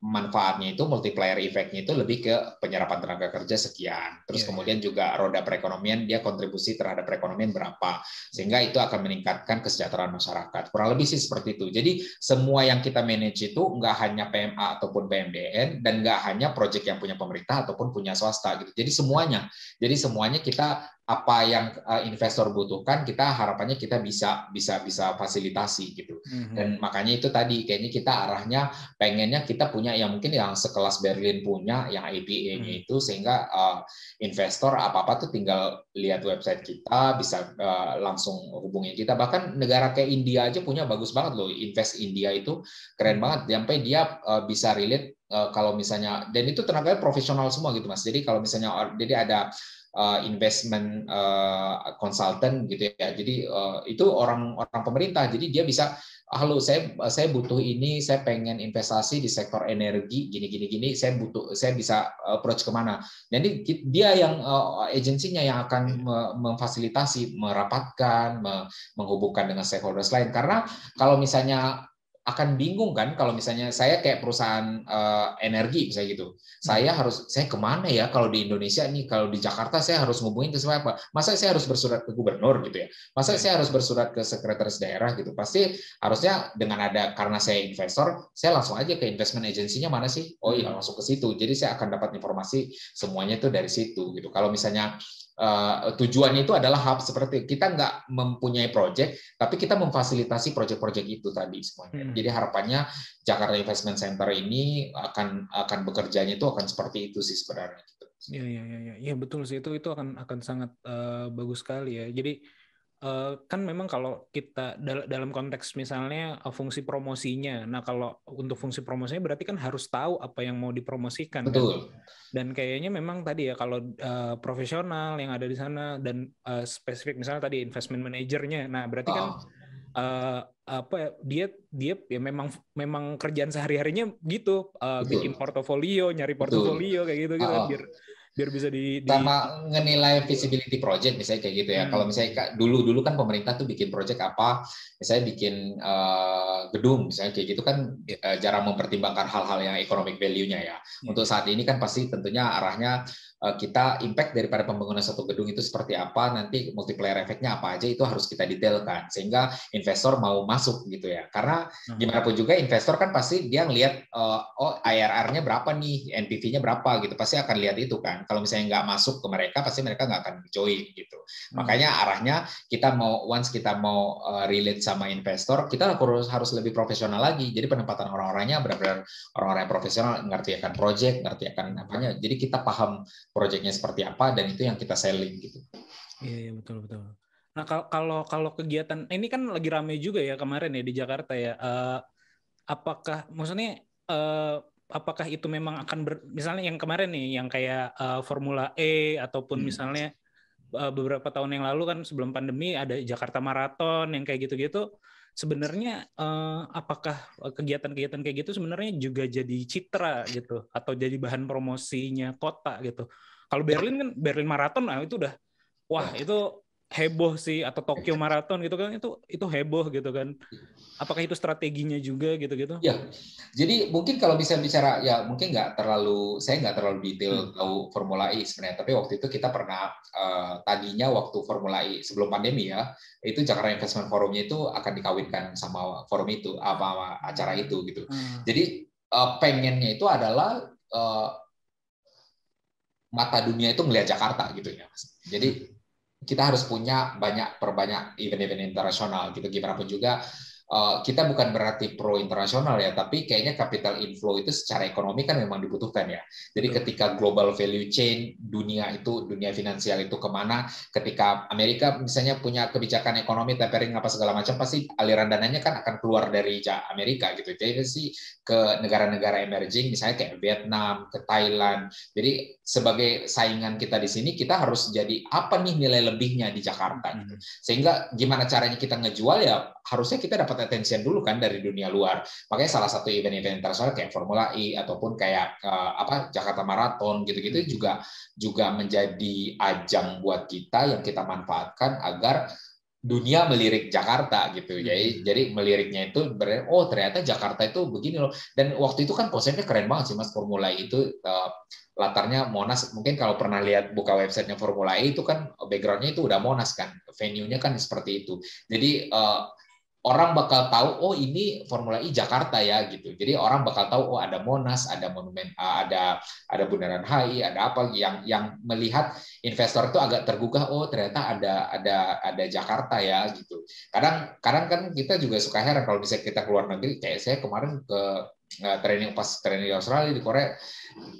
manfaatnya, itu multiplier effect-nya itu lebih ke penyerapan tenaga kerja sekian. Terus kemudian juga roda perekonomian, dia kontribusi terhadap perekonomian berapa, sehingga itu akan meningkatkan kesejahteraan masyarakat. Kurang lebih sih seperti itu. Jadi semua yang kita manage itu nggak hanya PMA ataupun PMDN, dan nggak hanya proyek yang punya pemerintah ataupun punya swasta gitu. Jadi semuanya kita, apa yang investor butuhkan, kita harapannya kita bisa fasilitasi gitu. Dan makanya itu tadi kayaknya kita arahnya pengennya kita punya yang mungkin yang sekelas Berlin punya, yang IPA-nya itu, sehingga investor apa-apa tuh tinggal lihat website kita, bisa langsung hubungi kita. Bahkan negara kayak India aja punya, bagus banget loh, Invest India itu keren banget, sampai dia bisa relate kalau misalnya, dan itu tenaganya profesional semua gitu Mas. Jadi kalau misalnya, jadi ada investment consultant gitu ya. Jadi itu orang pemerintah. Jadi dia bisa, halo saya butuh ini, saya pengen investasi di sektor energi gini. Saya bisa approach kemana. Jadi dia yang agensinya yang akan memfasilitasi, merapatkan, menghubungkan dengan stakeholders lain. Karena kalau misalnya akan bingung kan kalau misalnya saya kayak perusahaan energi misalnya gitu, saya kemana ya kalau di Indonesia nih, kalau di Jakarta saya harus ngubungin ke siapa? Masa saya harus bersurat ke gubernur gitu ya? Masa saya harus bersurat ke sekretaris daerah gitu? Pasti harusnya karena saya investor, saya langsung aja ke investment agency-nya mana sih? Oh iya, langsung ke situ. Jadi saya akan dapat informasi semuanya itu dari situ gitu. Kalau misalnya tujuannya itu adalah hub, seperti kita nggak mempunyai project, tapi kita memfasilitasi project-project itu tadi semuanya. Jadi harapannya Jakarta Investment Center ini akan bekerjanya itu akan seperti itu sih sebenarnya. Iya betul sih, itu akan sangat bagus sekali ya. Jadi kan memang kalau kita dalam konteks misalnya fungsi promosinya, nah kalau untuk fungsi promosinya berarti kan harus tahu apa yang mau dipromosikan. Betul. Kan? Dan kayaknya memang tadi ya kalau profesional yang ada di sana dan spesifik misalnya tadi investment manajernya, nah berarti kan dia ya memang kerjaan sehari-harinya gitu, bikin portofolio, nyari portofolio kayak gitu biar bisa sama ngenilai visibility project misalnya kayak gitu ya. Kalau misalnya dulu kan pemerintah tuh bikin project apa, misalnya bikin gedung misalnya kayak gitu kan, jarang mempertimbangkan hal-hal yang economic value-nya ya. Untuk saat ini kan pasti tentunya arahnya kita impact daripada pembangunan satu gedung itu seperti apa, nanti multiplier efeknya apa aja, itu harus kita detailkan sehingga investor mau masuk gitu ya. Karena gimana pun juga investor kan pasti dia ngelihat IRR-nya berapa nih, NPV-nya berapa gitu, pasti akan lihat itu kan. Kalau misalnya nggak masuk ke mereka, pasti mereka nggak akan join gitu. Makanya arahnya once kita mau relate sama investor, kita harus lebih profesional lagi. Jadi penempatan orang-orangnya benar-benar orang-orang yang profesional, ngerti akan project, ngerti akan apanya. Jadi kita paham proyeknya seperti apa, dan itu yang kita selling gitu. Iya betul. Nah kalau kegiatan ini kan lagi ramai juga ya kemarin ya di Jakarta ya. Apakah maksudnya apakah itu memang akan misalnya yang kemarin nih yang kayak Formula E ataupun misalnya beberapa tahun yang lalu kan sebelum pandemi ada Jakarta Marathon yang kayak gitu-gitu. Sebenarnya apakah kegiatan-kegiatan kayak gitu sebenarnya juga jadi citra gitu atau jadi bahan promosinya kota gitu. Kalau Berlin Marathon itu udah itu heboh sih, atau Tokyo Marathon gitu kan itu heboh gitu kan. Apakah itu strateginya juga gitu-gitu? Ya. Jadi mungkin kalau bisa bicara ya mungkin saya nggak terlalu detail tahu Formula E sebenarnya, tapi waktu itu kita pernah tadinya waktu Formula E sebelum pandemi ya, itu Jakarta Investment Forum-nya itu akan dikawinkan sama forum itu, acara itu gitu. Jadi pengennya itu adalah mata dunia itu melihat Jakarta gitu ya. Jadi kita harus punya perbanyak event-event internasional gitu. Gimana pun juga kita bukan berarti pro internasional ya, tapi kayaknya capital inflow itu secara ekonomi kan memang dibutuhkan ya. Jadi ketika global value chain dunia finansial itu kemana, ketika Amerika misalnya punya kebijakan ekonomi tapering apa segala macam, pasti aliran dananya kan akan keluar dari Amerika gitu. Jadi sih ke negara-negara emerging misalnya kayak Vietnam, ke Thailand. Jadi sebagai saingan kita di sini, kita harus jadi apa nih nilai lebihnya di Jakarta gitu. Sehingga gimana caranya kita ngejual ya harusnya kita dapat attention dulu kan dari dunia luar. Makanya salah satu event-event internasional kayak Formula E ataupun kayak Jakarta Marathon gitu-gitu juga menjadi ajang buat kita yang kita manfaatkan agar dunia melirik Jakarta gitu. Jadi meliriknya itu ternyata Jakarta itu begini loh. Dan waktu itu kan konsepnya keren banget sih Mas, Formula E itu latarnya Monas. Mungkin kalau pernah lihat buka websitenya Formula E itu kan backgroundnya itu udah Monas kan. Venue-nya kan seperti itu. Jadi orang bakal tahu ini Formula E Jakarta ya gitu. Jadi orang bakal tahu ada Monas, ada monumen, ada Bundaran HI, ada apa yang melihat investor itu agak tergugah, ternyata ada Jakarta ya gitu. Kadang kan kita juga suka heran kalau misalnya kita keluar negeri, kayak saya kemarin ke training di Australia, di Korea,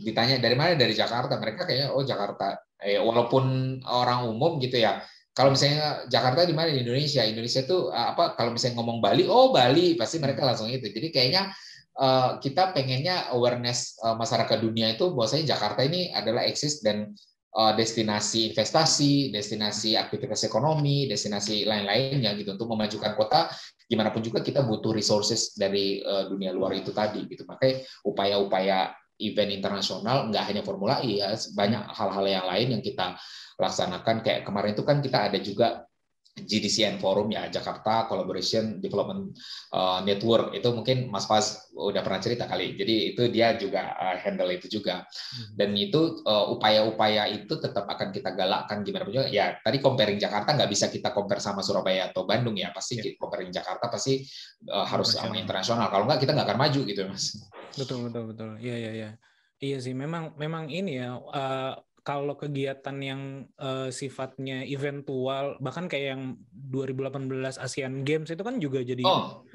ditanya dari mana, dari Jakarta, mereka kayaknya Jakarta. Walaupun orang umum gitu ya. Kalau misalnya Jakarta di mana di Indonesia itu kalau misalnya ngomong Bali, Bali, pasti mereka langsung itu. Jadi kayaknya kita pengennya awareness masyarakat dunia itu bahwasanya Jakarta ini adalah eksis dan destinasi investasi, destinasi aktivitas ekonomi, destinasi lain-lainnya gitu untuk memajukan kota. Gimana pun juga kita butuh resources dari dunia luar itu tadi gitu. Makanya upaya-upaya event internasional nggak hanya Formula E ya, banyak hal-hal yang lain yang kita laksanakan. Kayak kemarin itu kan kita ada juga GDCN Forum ya, Jakarta Collaboration Development Network. Itu mungkin Mas Faz udah pernah cerita kali. Jadi itu dia juga handle itu juga. Dan itu upaya-upaya itu tetap akan kita galakkan gimana pun juga. Ya tadi comparing Jakarta nggak bisa kita compare sama Surabaya atau Bandung ya. Pasti comparing Jakarta pasti harus sama internasional. Kalau nggak kita nggak akan maju gitu Mas. Betul. Iya. Iya sih, memang ini ya. Kalau kegiatan yang sifatnya eventual, bahkan kayak yang 2018 Asian Games itu kan juga jadi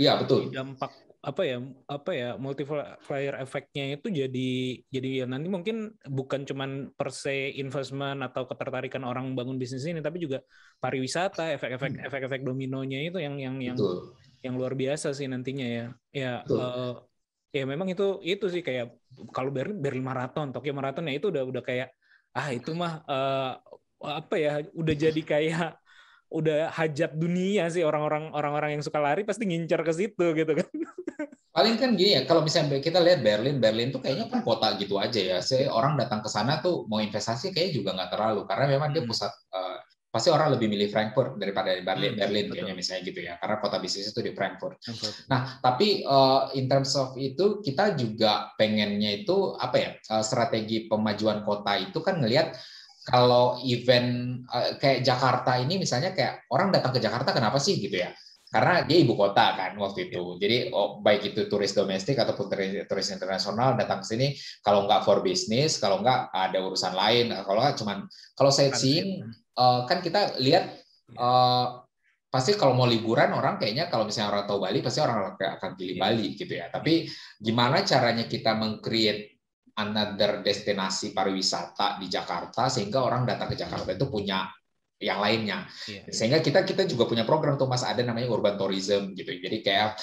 iya betul. dampak apa ya multiplier efeknya itu jadi ya nanti mungkin bukan cuman per se investment atau ketertarikan orang bangun bisnis ini, tapi juga pariwisata, efek dominonya itu yang luar biasa sih nantinya ya. Ya memang itu sih kayak kalau Berlin Marathon, Tokyo Marathon ya itu udah kayak itu mah udah jadi kayak udah hajat dunia sih, orang-orang yang suka lari pasti ngincar ke situ gitu kan. Paling kan gini ya, kalau misalnya kita lihat Berlin tuh kayaknya kan kota gitu aja ya. Orang datang ke sana tuh mau investasi kayaknya juga nggak terlalu, karena memang dia pusat. Pasti orang lebih milih Frankfurt daripada Berlin kayaknya misalnya gitu ya, karena kota bisnis itu di Frankfurt. Nah, tapi in terms of itu kita juga pengennya itu strategi pemajuan kota itu kan ngelihat kalau event kayak Jakarta ini misalnya, kayak orang datang ke Jakarta kenapa sih gitu ya? Karena dia ibu kota kan waktu itu. Jadi baik itu turis domestik ataupun turis internasional datang ke sini, kalau nggak for business, kalau nggak ada urusan lain, kalau sightseeing kan kita lihat pasti kalau mau liburan orang kayaknya kalau misalnya orang tahu Bali pasti orang akan pilih Bali gitu ya. Tapi gimana caranya kita meng-create another destinasi pariwisata di Jakarta sehingga orang datang ke Jakarta itu punya yang lainnya. Sehingga kita juga punya program tuh Mas, ada namanya urban tourism gitu. Jadi kayak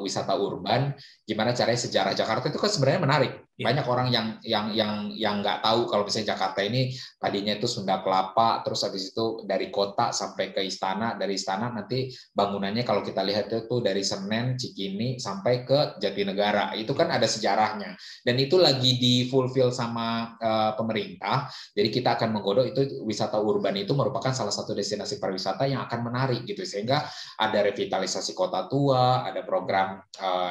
wisata urban, gimana caranya sejarah Jakarta itu kan sebenarnya menarik. Banyak orang yang nggak tahu kalau misalnya Jakarta ini tadinya itu Sunda Kelapa, terus habis itu dari kota sampai ke istana, dari istana nanti bangunannya kalau kita lihat itu dari Senen, Cikini sampai ke Jatinegara. Itu kan ada sejarahnya. Dan itu lagi di fulfill sama pemerintah. Jadi kita akan menggodok itu wisata urban itu merupakan salah satu destinasi pariwisata yang akan menarik gitu, sehingga ada revitalisasi kota tua, ada program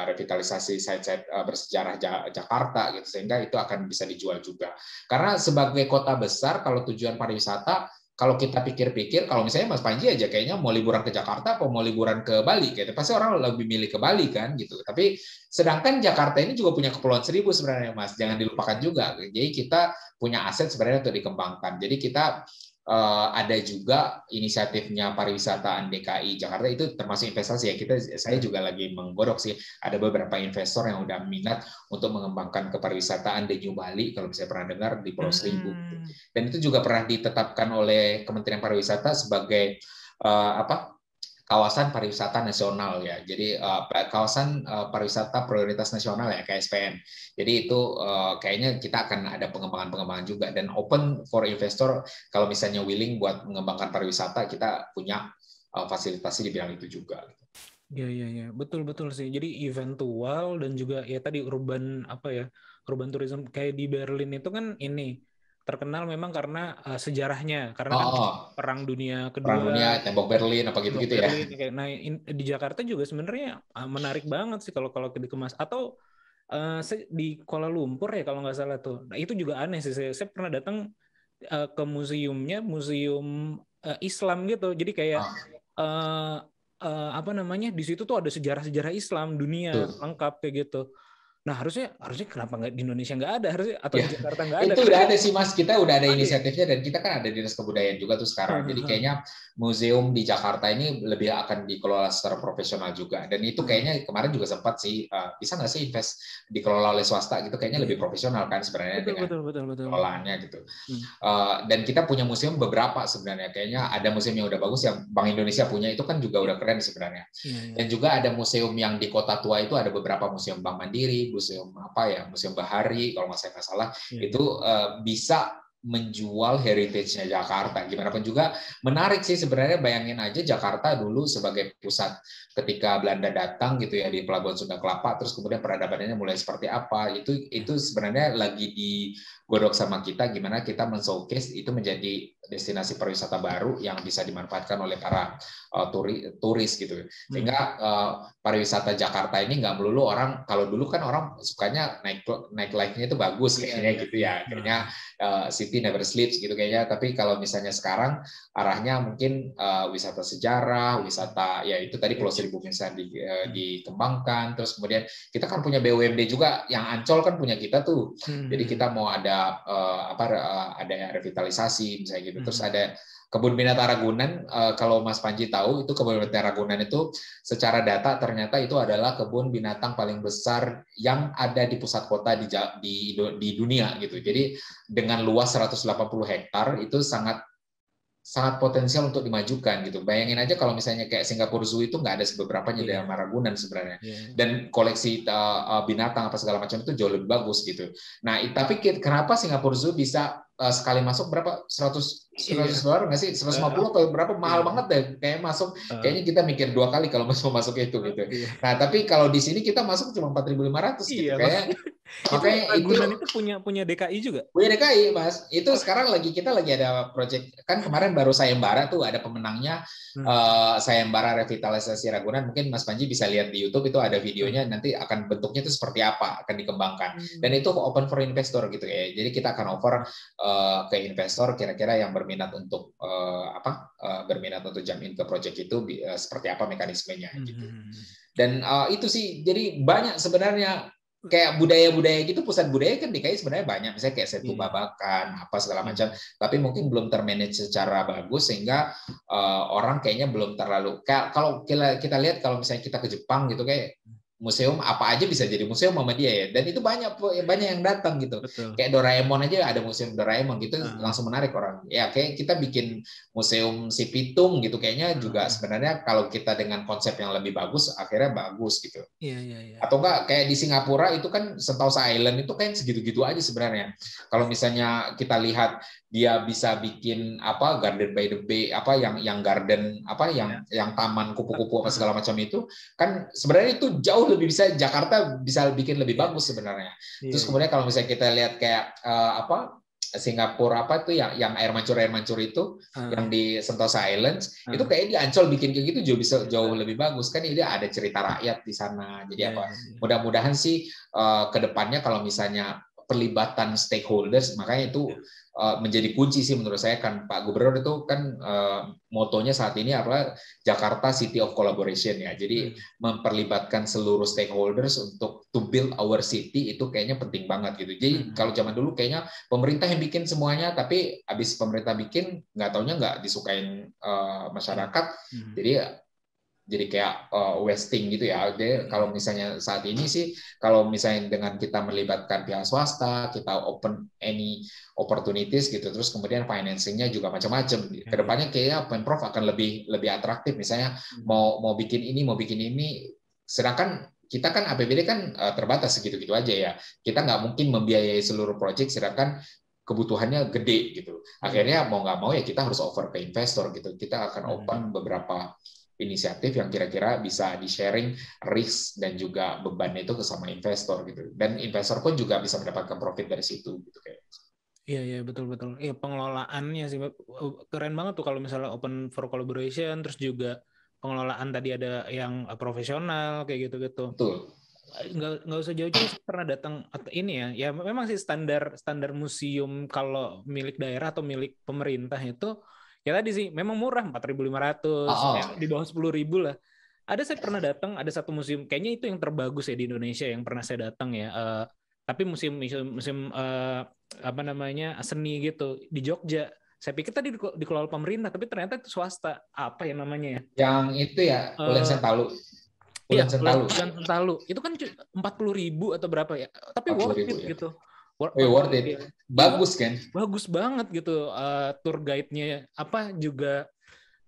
revitalisasi site-site bersejarah Jakarta gitu, sehingga itu akan bisa dijual juga. Karena sebagai kota besar, kalau tujuan pariwisata, kalau kita pikir-pikir, kalau misalnya Mas Panji aja kayaknya mau liburan ke Jakarta atau mau liburan ke Bali, gitu, pasti orang lebih milih ke Bali kan gitu. Tapi sedangkan Jakarta ini juga punya Kepulauan Seribu sebenarnya Mas, jangan dilupakan juga. Jadi kita punya aset sebenarnya untuk dikembangkan. Jadi kita ada juga inisiatifnya pariwisataan DKI Jakarta, itu termasuk investasi ya. Saya juga lagi menggodok sih, ada beberapa investor yang udah minat untuk mengembangkan kepariwisataan di New Bali, kalau saya pernah dengar di Pulau Seribu. Dan itu juga pernah ditetapkan oleh Kementerian Pariwisata sebagai kawasan pariwisata nasional ya. Jadi kawasan pariwisata prioritas nasional ya, KSPN. Jadi itu kayaknya kita akan ada pengembangan juga, dan open for investor kalau misalnya willing buat mengembangkan pariwisata, kita punya fasilitasi di bidang itu juga. Iya, betul sih. Jadi eventual dan juga ya tadi urban tourism kayak di Berlin itu kan ini terkenal memang karena sejarahnya, karena kan Perang Dunia Kedua, tembok Berlin apa gitu-gitu ya. Nah, di Jakarta juga sebenarnya menarik banget sih kalau dikemas, atau di Kuala Lumpur ya kalau nggak salah tuh. Nah, itu juga aneh sih. Saya pernah datang ke museum Islam gitu. Jadi kayak di situ tuh ada sejarah Islam dunia lengkap kayak gitu. Nah, harusnya kenapa nggak di Indonesia nggak ada, harusnya, atau di Jakarta nggak ada? Itu udah ada sih Mas, kita udah ada inisiatifnya, dan kita kan ada Dinas Kebudayaan juga tuh sekarang. Jadi kayaknya museum di Jakarta ini lebih akan dikelola secara profesional juga. Dan itu kayaknya kemarin juga sempat sih, bisa nggak sih invest dikelola oleh swasta gitu, kayaknya lebih profesional kan sebenarnya dengan pengelolaannya gitu. Dan kita punya museum beberapa sebenarnya, kayaknya ada museum yang udah bagus yang Bank Indonesia punya, itu kan juga udah keren sebenarnya. Dan juga ada museum yang di Kota Tua itu ada beberapa museum Bank Mandiri, museum Bahari kalau nggak salah, itu bisa menjual heritage-nya Jakarta. Gimana pun juga menarik sih sebenarnya, bayangin aja Jakarta dulu sebagai pusat ketika Belanda datang gitu ya di Pelabuhan Sunda Kelapa, terus kemudian peradabannya mulai seperti apa. Itu sebenarnya lagi digodok sama kita gimana kita men-showcase itu menjadi destinasi pariwisata baru yang bisa dimanfaatkan oleh para turis gitu. Sehingga pariwisata Jakarta ini nggak melulu orang, kalau dulu kan orang sukanya naik life-nya itu bagus kayaknya gitu ya. Kayaknya city never sleeps gitu kayaknya. Tapi kalau misalnya sekarang arahnya mungkin wisata sejarah, wisata ya itu tadi Pulau Seribu misalnya dikembangkan. Terus kemudian kita kan punya BUMD juga, yang Ancol kan punya kita tuh. Jadi kita mau ada ada revitalisasi misalnya gitu. Terus ada Kebun Binatang Ragunan, kalau Mas Panji tahu, itu Kebun Binatang Ragunan itu secara data ternyata itu adalah kebun binatang paling besar yang ada di pusat kota di dunia gitu. Jadi dengan luas 180 hektar itu sangat potensial untuk dimajukan gitu. Bayangin aja kalau misalnya kayak Singapura Zoo itu nggak ada seberapanya di dalam Ragunan sebenarnya. Dan koleksi binatang apa segala macam itu jauh lebih bagus gitu. Nah, tapi kenapa Singapura Zoo bisa sekali masuk berapa? $100 nggak sih? 150 atau berapa? Mahal banget deh. Kayaknya kita mikir 2 kali kalau masuk itu gitu. Nah, tapi kalau di sini kita masuk cuma 4.500 gitu. Makanya Ragunan itu punya DKI juga. Punya DKI, Mas. Itu sekarang kita lagi ada project, kan kemarin baru Sayembara tuh ada pemenangnya, Sayembara Revitalisasi Ragunan. Mungkin Mas Panji bisa lihat di YouTube, itu ada videonya, nanti akan bentuknya itu seperti apa, akan dikembangkan. Dan itu open for investor gitu ya. Jadi kita akan offer ke investor kira-kira yang berminat untuk berminat untuk jump in ke project itu seperti apa mekanismenya gitu. Dan itu sih, jadi banyak sebenarnya kayak budaya-budaya gitu, pusat budaya kan DKI sebenarnya banyak, misalnya kayak Setu Babakan apa segala macam, tapi mungkin belum termanage secara bagus sehingga orang kayaknya belum terlalu, kalau kita lihat kalau misalnya kita ke Jepang gitu, kayak museum apa aja bisa jadi museum sama dia ya, dan itu banyak yang datang gitu. Betul. Kayak Doraemon aja ada museum Doraemon gitu, langsung menarik orang ya. Kayak kita bikin museum si Pitung gitu, kayaknya juga sebenarnya kalau kita dengan konsep yang lebih bagus akhirnya bagus gitu. Iya. Atau enggak kayak di Singapura itu kan Sentosa Island itu kan segitu-gitu aja sebenarnya. Kalau misalnya kita lihat dia bisa bikin Garden by the Bay, yang garden yang taman kupu-kupu apa segala macam itu kan sebenarnya itu jauh lebih bisa, Jakarta bisa bikin lebih bagus sebenarnya. Terus kemudian kalau misalnya kita lihat kayak Singapura yang air mancur itu yang di Sentosa Islands itu kayak di Ancol bikin kayak gitu jauh lebih bagus kan, ini ada cerita rakyat di sana. Jadi mudah-mudahan sih ke depannya kalau misalnya pelibatan stakeholders, makanya itu menjadi kunci sih menurut saya kan. Pak Gubernur itu kan motonya saat ini adalah Jakarta City of Collaboration ya. Jadi memperlibatkan seluruh stakeholders untuk to build our city itu kayaknya penting banget gitu. Jadi kalau zaman dulu kayaknya pemerintah yang bikin semuanya, tapi habis pemerintah bikin nggak taunya nggak disukain masyarakat. Jadi kayak wasting gitu ya. Jadi kalau misalnya saat ini sih, kalau misalnya dengan kita melibatkan pihak swasta, kita open any opportunities gitu, terus kemudian financingnya juga macam-macam. Kedepannya kayaknya Pemprov akan lebih atraktif. Misalnya mau bikin ini, sedangkan kita kan APBD kan terbatas segitu-gitu aja ya. Kita nggak mungkin membiayai seluruh proyek, sedangkan kebutuhannya gede gitu. Akhirnya mau nggak mau ya kita harus offer ke investor gitu. Kita akan open beberapa inisiatif yang kira-kira bisa di-sharing risk dan juga beban itu ke sama investor gitu. Dan investor pun juga bisa mendapatkan profit dari situ gitu kayak. Iya betul. Iya, pengelolaannya sih keren banget tuh kalau misalnya open for collaboration, terus juga pengelolaan tadi ada yang profesional kayak gitu-gitu. Betul. Nggak usah jauh-jauh, saya pernah datang ini ya memang sih standar museum kalau milik daerah atau milik pemerintah itu ya tadi sih memang murah, 4.500, di bawah 10.000 lah. Saya pernah datang, ada satu museum, kayaknya itu yang terbagus ya di Indonesia yang pernah saya datang ya. Tapi museum seni gitu di Jogja. Saya pikir tadi dikelola pemerintah, tapi ternyata itu swasta. Apa ya namanya ya? Yang itu ya, Ulen Sentalu. Iya, Ulen Sentalu. Itu kan 40.000 atau berapa ya? Tapi worth it ya. Gitu. Worth it. Bagus kan? Bagus banget gitu. Tour guide-nya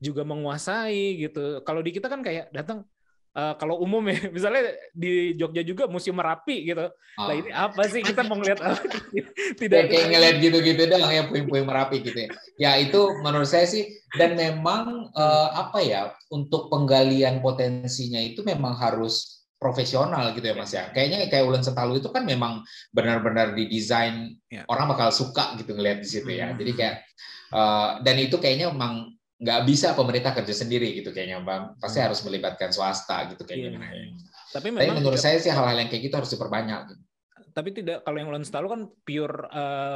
juga menguasai gitu. Kalau di kita kan kayak datang kalau umum ya, misalnya di Jogja juga Museum Merapi gitu. Lah ini apa sih, kita mau ngeliat apa? Tidak kayak ngeliat gitu-gitu dong ya, puing-puing Merapi gitu ya. Ya itu menurut saya sih, dan memang apa ya, untuk penggalian potensinya itu memang harus profesional gitu ya Mas ya. Kayaknya kayak Ulen Sentalu itu kan memang benar-benar didesain orang bakal suka gitu ngeliat di situ ya. Jadi kayak dan itu kayaknya memang nggak bisa pemerintah kerja sendiri gitu kayaknya, Bang. Pasti harus melibatkan swasta gitu kayaknya. Tapi menurut saya sih hal-hal yang kayak gitu harus diperbanyak. Tapi tidak, kalau yang Ulen Sentalu kan pure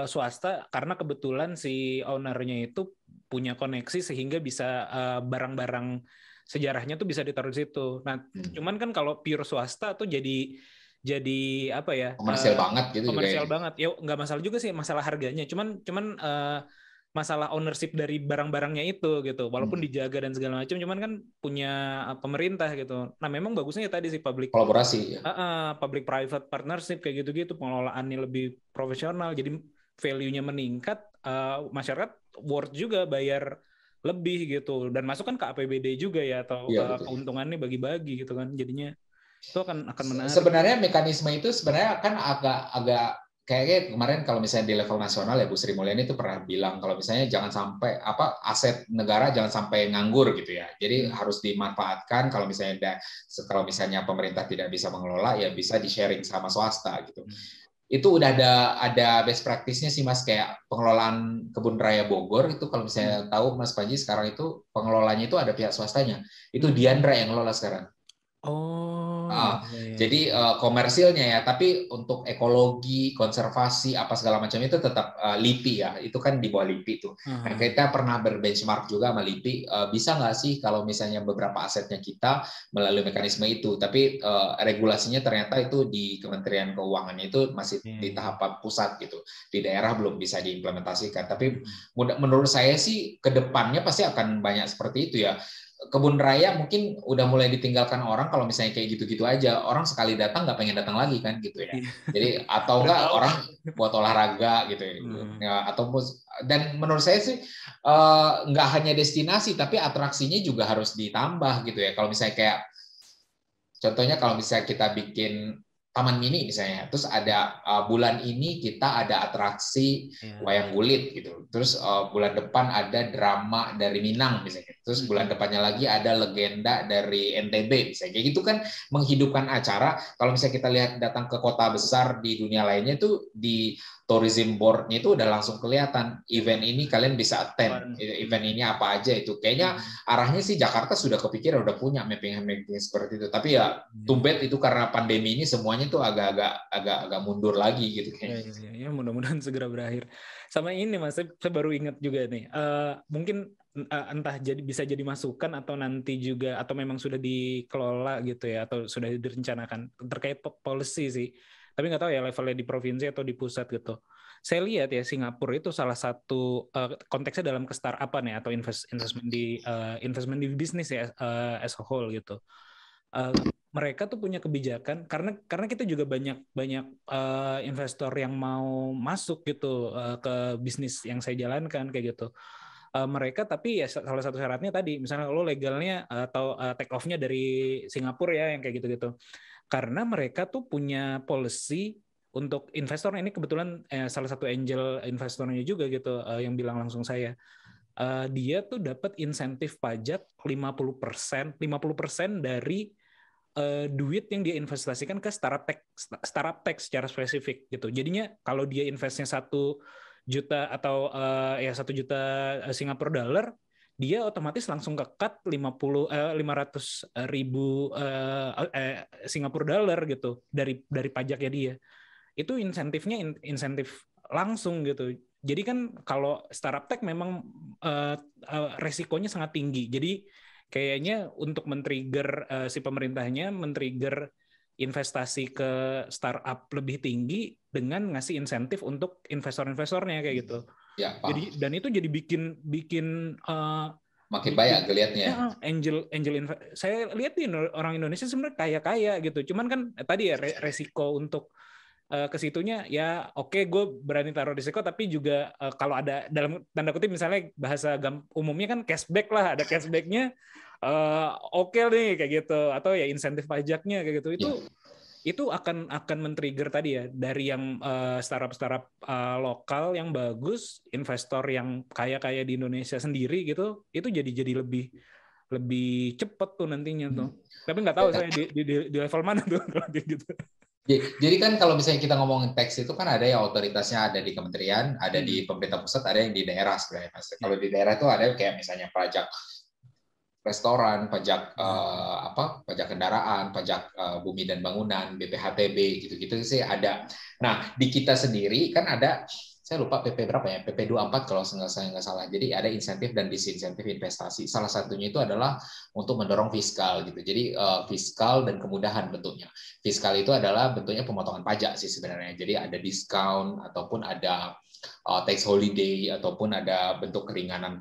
swasta, karena kebetulan si ownernya itu punya koneksi sehingga bisa barang-barang sejarahnya tuh bisa ditaruh di situ. Nah, cuman kan kalau pure swasta tuh jadi apa ya? Komersial banget gitu. Komersial banget. Ya nggak masalah juga sih masalah harganya. Cuman masalah ownership dari barang-barangnya itu gitu, walaupun dijaga dan segala macam, cuman kan punya pemerintah gitu. Nah memang bagusnya tadi sih kolaborasi, public private partnership kayak gitu-gitu, pengelolaannya lebih profesional, jadi value-nya meningkat, masyarakat worth juga bayar lebih gitu, dan masuk kan ke APBD juga ya, atau keuntungannya bagi-bagi gitu kan, jadinya itu akan menarik. Sebenarnya mekanisme itu sebenarnya kan agak kayaknya kemarin kalau misalnya di level nasional ya Bu Sri Mulyani itu pernah bilang kalau misalnya jangan sampai aset negara jangan sampai nganggur gitu ya. Jadi harus dimanfaatkan, kalau misalnya pemerintah tidak bisa mengelola ya bisa di-sharing sama swasta gitu. Itu udah ada best practice-nya sih Mas, kayak pengelolaan Kebun Raya Bogor itu kalau misalnya tahu Mas Panji, sekarang itu pengelolanya itu ada pihak swastanya. Itu Diandra yang ngelola sekarang. Jadi komersilnya ya, tapi untuk ekologi, konservasi apa segala macam itu tetap LIPI ya, itu kan di bawah LIPI tuh. Nah, kita pernah berbenchmark juga sama LIPI, bisa nggak sih kalau misalnya beberapa asetnya kita melalui mekanisme itu, tapi regulasinya ternyata itu di Kementerian Keuangan itu masih di tahap pusat gitu, di daerah belum bisa diimplementasikan. Tapi menurut saya sih kedepannya pasti akan banyak seperti itu ya. Kebun raya mungkin udah mulai ditinggalkan orang kalau misalnya kayak gitu-gitu aja, orang sekali datang nggak pengen datang lagi kan gitu ya. Jadi atau enggak orang buat olahraga gitu ya, atau dan menurut saya sih nggak hanya destinasi tapi atraksinya juga harus ditambah gitu ya. Kalau misalnya kayak contohnya kalau misalnya kita bikin Taman Mini misalnya, terus ada bulan ini kita ada atraksi wayang kulit gitu, terus bulan depan ada drama dari Minang misalnya, terus bulan depannya lagi ada legenda dari NTB misalnya, kayak gitu kan menghidupkan acara. Kalau misalnya kita lihat datang ke kota besar di dunia lainnya itu di tourism board-nya itu udah langsung kelihatan event ini kalian bisa attend, event ini apa aja itu. Kayaknya arahnya sih Jakarta sudah kepikiran, udah punya mapping seperti itu. Tapi ya too bad itu karena pandemi ini semuanya tuh agak mundur lagi gitu kayaknya. Ya, mudah-mudahan segera berakhir. Sama ini Mas, saya baru ingat juga nih. Mungkin entah bisa jadi masukan atau nanti juga atau memang sudah dikelola gitu ya, atau sudah direncanakan terkait policy sih. Tapi nggak tahu ya levelnya di provinsi atau di pusat gitu. Saya lihat ya Singapura itu salah satu konteksnya dalam ke startup-an ya, atau investment di bisnis ya as a whole gitu. Mereka tuh punya kebijakan karena kita juga banyak investor yang mau masuk gitu ke bisnis yang saya jalankan kayak gitu. Mereka tapi ya salah satu syaratnya tadi misalnya lo legalnya atau take off-nya dari Singapura ya yang kayak gitu-gitu. Karena mereka tuh punya policy untuk investor, ini kebetulan salah satu angel investornya juga gitu yang bilang langsung saya, dia tuh dapat insentif pajak 50% dari duit yang dia investasikan ke startup tech secara spesifik gitu. Jadinya kalau dia investnya 1 juta atau 1 juta Singapura dollar, dia otomatis langsung ke cut 500.000 Singapura dollar gitu dari pajaknya dia. Itu insentifnya insentif langsung gitu. Jadi kan kalau startup tech memang resikonya sangat tinggi. Jadi kayaknya untuk men-trigger si pemerintahnya men-trigger investasi ke startup lebih tinggi dengan ngasih insentif untuk investor-investornya kayak gitu. Ya, jadi dan itu jadi bikin makin banyak kelihatannya. Angel saya lihat di orang Indonesia sebenarnya kaya gitu. Cuman kan tadi ya resiko untuk ke situnya ya oke, gue berani taruh risiko, tapi juga kalau ada dalam tanda kutip misalnya bahasa umumnya kan cashback lah, ada cashbacknya oke nih kayak gitu, atau ya insentif pajaknya kayak gitu, itu akan men-trigger tadi ya dari yang startup lokal yang bagus, investor yang kaya di Indonesia sendiri gitu, itu jadi lebih cepet tuh nantinya tuh. Tapi nggak tahu saya di level mana tuh kalau gitu. Jadi kan kalau misalnya kita ngomongin tax itu kan ada ya otoritasnya, ada di kementerian, ada di pemerintah pusat, ada yang di daerah sebenarnya Mas. Kalau di daerah itu ada kayak misalnya pajak restoran, pajak pajak kendaraan, pajak bumi dan bangunan, BPHTB gitu-gitu sih ada. Nah, di kita sendiri kan ada, saya lupa PP berapa ya, PP 24 kalau saya nggak salah. Jadi ada insentif dan disinsentif investasi. Salah satunya itu adalah untuk mendorong fiskal gitu. Jadi fiskal dan kemudahan bentuknya. Fiskal itu adalah bentuknya pemotongan pajak sih sebenarnya. Jadi ada diskon ataupun ada tax holiday ataupun ada bentuk keringanan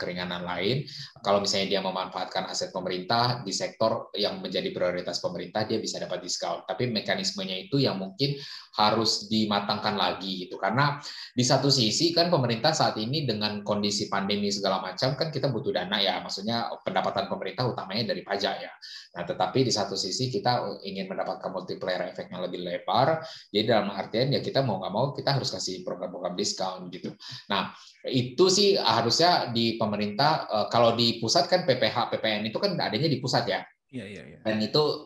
lain. Kalau misalnya dia memanfaatkan aset pemerintah di sektor yang menjadi prioritas pemerintah, dia bisa dapat diskon. Tapi mekanismenya itu yang mungkin harus dimatangkan lagi gitu. Karena di satu sisi kan pemerintah saat ini dengan kondisi pandemi segala macam kan kita butuh dana ya. Maksudnya pendapatan pemerintah utamanya dari pajak ya. Nah, tetapi di satu sisi kita ingin mendapatkan multiplier efek yang lebih lebar. Jadi dalam artian ya kita mau nggak mau kita harus kasih program-program diskon gitu. Nah, itu sih harusnya di pemerintah, kalau di pusat kan PPH, PPN itu kan adanya di pusat ya. Iya. Dan itu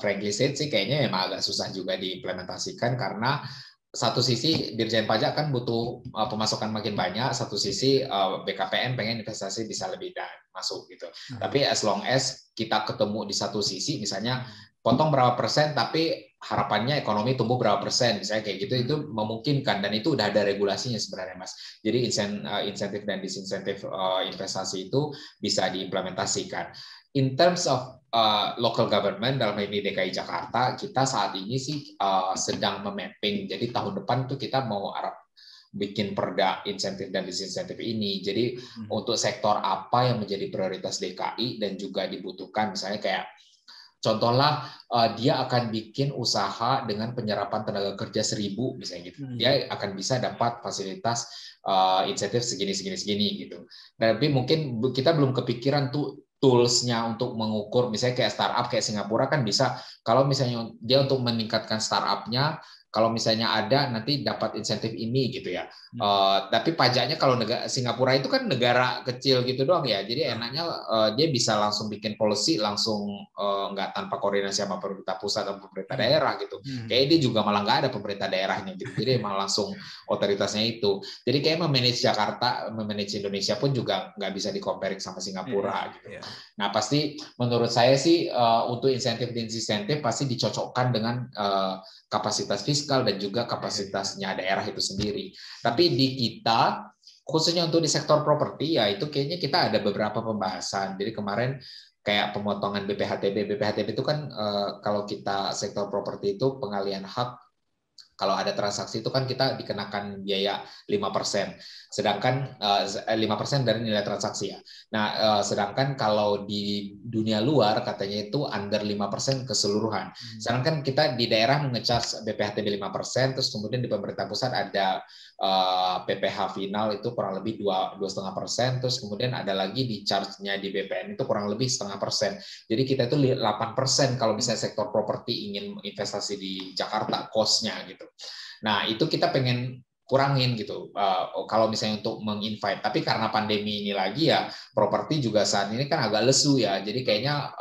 frankly said sih kayaknya memang agak susah juga diimplementasikan karena satu sisi Dirjen Pajak kan butuh pemasukan makin banyak, satu sisi BKPN pengen investasi bisa lebih masuk gitu. Tapi as long as kita ketemu di satu sisi, misalnya potong berapa persen, tapi harapannya ekonomi tumbuh berapa persen, misalnya kayak gitu, itu memungkinkan dan itu udah ada regulasinya sebenarnya Mas. Jadi insentif dan disinsentif investasi itu bisa diimplementasikan. In terms of local government, dalam ini DKI Jakarta, kita saat ini sih sedang memapping. Jadi tahun depan tuh kita mau bikin perda insentif dan disinsentif ini. Jadi untuk sektor apa yang menjadi prioritas DKI dan juga dibutuhkan, misalnya kayak contohlah dia akan bikin usaha dengan penyerapan tenaga kerja 1.000 misalnya gitu. Dia akan bisa dapat fasilitas insentif segini gitu. Tapi mungkin kita belum kepikiran tuh tools-nya untuk mengukur, misalnya kayak startup kayak Singapura kan bisa, kalau misalnya dia untuk meningkatkan startup-nya, kalau misalnya ada nanti dapat insentif ini gitu ya. Tapi pajaknya kalau Singapura itu kan negara kecil gitu doang ya. Jadi enaknya dia bisa langsung bikin policy langsung nggak tanpa koordinasi sama pemerintah pusat atau pemerintah daerah gitu. Kayak dia juga malah nggak ada pemerintah daerahnya gitu. Jadi emang langsung otoritasnya itu. Jadi kayak memanage Jakarta, memanage Indonesia pun juga nggak bisa di-comparing sama Singapura gitu. Nah pasti menurut saya sih untuk insentif dan disinsentif pasti dicocokkan dengan kapasitas fiskal dan juga kapasitasnya daerah itu sendiri. Tapi di kita, khususnya untuk di sektor properti, ya itu kayaknya kita ada beberapa pembahasan. Jadi kemarin kayak pemotongan BPHTB itu kan kalau kita sektor properti itu pengalian hak, kalau ada transaksi itu kan kita dikenakan biaya 5%. Sedangkan 5% dari nilai transaksi ya. Nah, sedangkan kalau di dunia luar katanya itu under 5% keseluruhan. Sedangkan kita di daerah mengecas BPHTB 5%, terus kemudian di pemerintah pusat ada PPh final itu kurang lebih 2,5%, terus kemudian ada lagi di charge-nya di BPN itu kurang lebih 0,5%. Jadi kita itu 8% kalau misalnya sektor properti ingin investasi di Jakarta, cost-nya gitu. Nah, itu kita pengen kurangin gitu. Kalau misalnya untuk menginvite, tapi karena pandemi ini lagi ya, properti juga saat ini kan agak lesu ya. Jadi kayaknya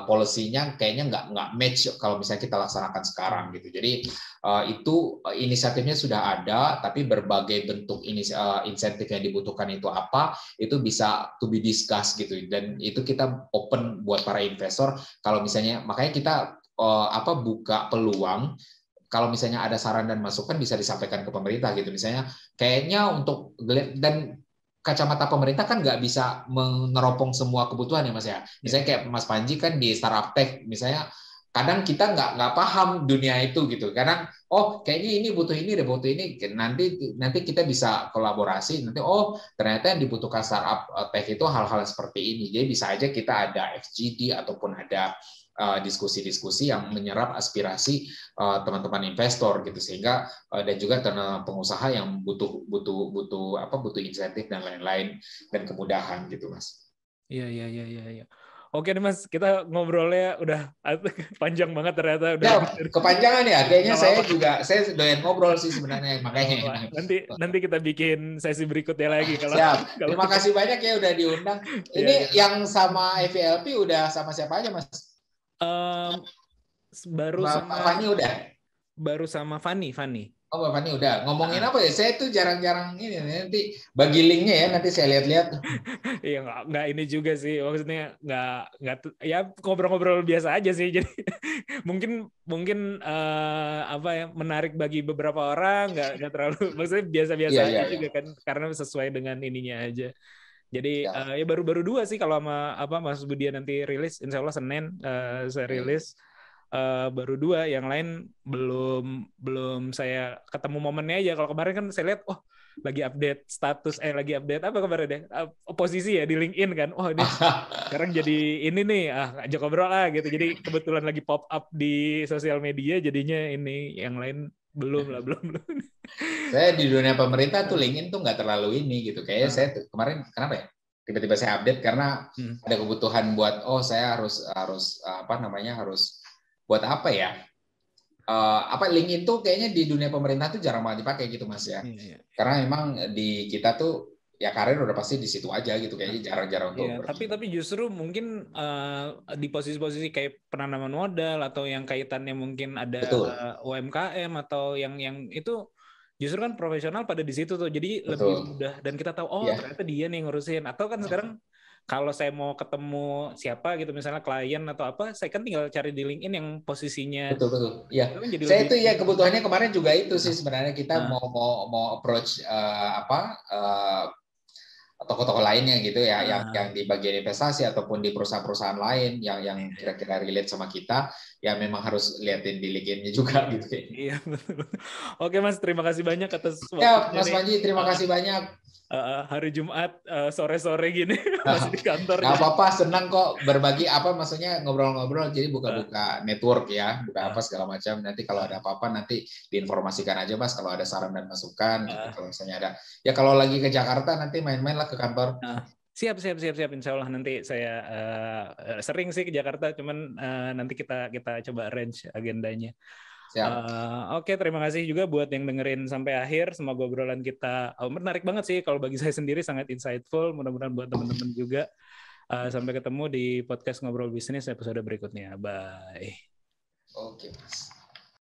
polisinya kayaknya nggak match kalau misalnya kita laksanakan sekarang gitu. Jadi itu inisiatifnya sudah ada, tapi berbagai bentuk insentif yang dibutuhkan itu apa, itu bisa to be discussed gitu. Dan itu kita open buat para investor. Kalau misalnya, makanya kita buka peluang. Kalau misalnya ada saran dan masukan bisa disampaikan ke pemerintah gitu. Misalnya kayaknya untuk dan kacamata pemerintah kan nggak bisa meneropong semua kebutuhan ya Mas ya. Misalnya kayak Mas Panji kan di startup tech misalnya, kadang kita nggak paham dunia itu gitu. Kadang kayaknya ini butuh ini, butuh ini. Nanti kita bisa kolaborasi. Nanti ternyata yang dibutuhkan startup tech itu hal-hal seperti ini. Jadi bisa aja kita ada FGD ataupun ada diskusi-diskusi yang menyerap aspirasi teman-teman investor gitu, sehingga dan juga teman pengusaha yang butuh insentif dan lain-lain dan kemudahan gitu, Mas. Iya. Oke nih Mas, kita ngobrolnya udah panjang banget ternyata. Ya, kepanjangan ya. Kayaknya saya doyan ngobrol sih sebenarnya, makanya. Nanti kita bikin sesi berikutnya lagi. Siap. Terima kasih banyak ya udah diundang. Ini yang sama FVLP udah sama siapa aja, Mas? Baru sama Fanny. Oh, Mbak Fani udah. Ngomongin apa ya? Saya tuh jarang-jarang ini. Nanti bagi linknya ya, nanti saya lihat-lihat. Iya, nggak ini juga sih. Maksudnya nggak ya ngobrol-ngobrol biasa aja sih. Jadi mungkin menarik bagi beberapa orang, nggak terlalu. Maksudnya biasa-biasa aja juga kan, karena sesuai dengan ininya aja. Jadi ya baru-baru 2 sih kalau sama Mas Budian nanti rilis, insya Allah Senin saya rilis. Baru 2, yang lain belum saya ketemu momennya aja. Kalau kemarin kan saya lihat, lagi update status, lagi update apa kemarin deh, posisi ya di LinkedIn kan, ini sekarang jadi ini nih, ajak ngobrol gitu. Jadi kebetulan lagi pop up di sosial media, jadinya ini, yang lain belum. Saya di dunia pemerintah tuh LinkedIn tuh nggak terlalu ini gitu. Kayaknya saya tuh kemarin kenapa ya? Tiba-tiba saya update karena ada kebutuhan buat saya harus buat apa ya? LinkedIn tuh kayaknya di dunia pemerintah tuh jarang banget dipakai gitu, Mas ya. Karena memang di kita tuh ya karir udah pasti di situ aja gitu, kayaknya jarang-jarang untuk. Tapi justru mungkin di posisi-posisi kayak penanaman modal atau yang kaitannya mungkin ada UMKM atau yang itu justru kan profesional pada di situ tuh. Jadi lebih mudah dan kita tahu ternyata dia nih ngurusin. Atau kan sekarang kalau saya mau ketemu siapa gitu, misalnya klien atau apa, saya kan tinggal cari di LinkedIn yang posisinya. Betul. Iya. Saya itu ya kebutuhannya kemarin juga itu sih sebenarnya, kita mau approach tokoh-tokoh lainnya gitu ya, yang di bagian investasi ataupun di perusahaan-perusahaan lain yang kira-kira relate sama kita, ya memang harus liatin di LinkedIn-nya juga gitu. Iya, betul. Oke Mas, terima kasih banyak atas waktunya. Ya, Mas Panji, terima kasih banyak. Hari Jumat sore-sore gini masih di kantor. Nggak apa-apa, senang kok berbagi maksudnya ngobrol-ngobrol, jadi buka-buka network ya, buka apa segala macam. Nanti kalau ada apa-apa nanti diinformasikan aja, Mas, kalau ada saran dan masukan gitu. Kalau misalnya ada, ya kalau lagi ke Jakarta nanti main-main lah ke kantor. Siap. Insya Allah nanti saya sering sih ke Jakarta, cuman nanti kita coba arrange agendanya. Oke, terima kasih juga buat yang dengerin sampai akhir. Semoga obrolan kita menarik banget sih. Kalau bagi saya sendiri sangat insightful. Mudah-mudahan buat teman-teman juga. Sampai ketemu di podcast Ngobrol Bisnis episode berikutnya. Bye. Oke, Mas.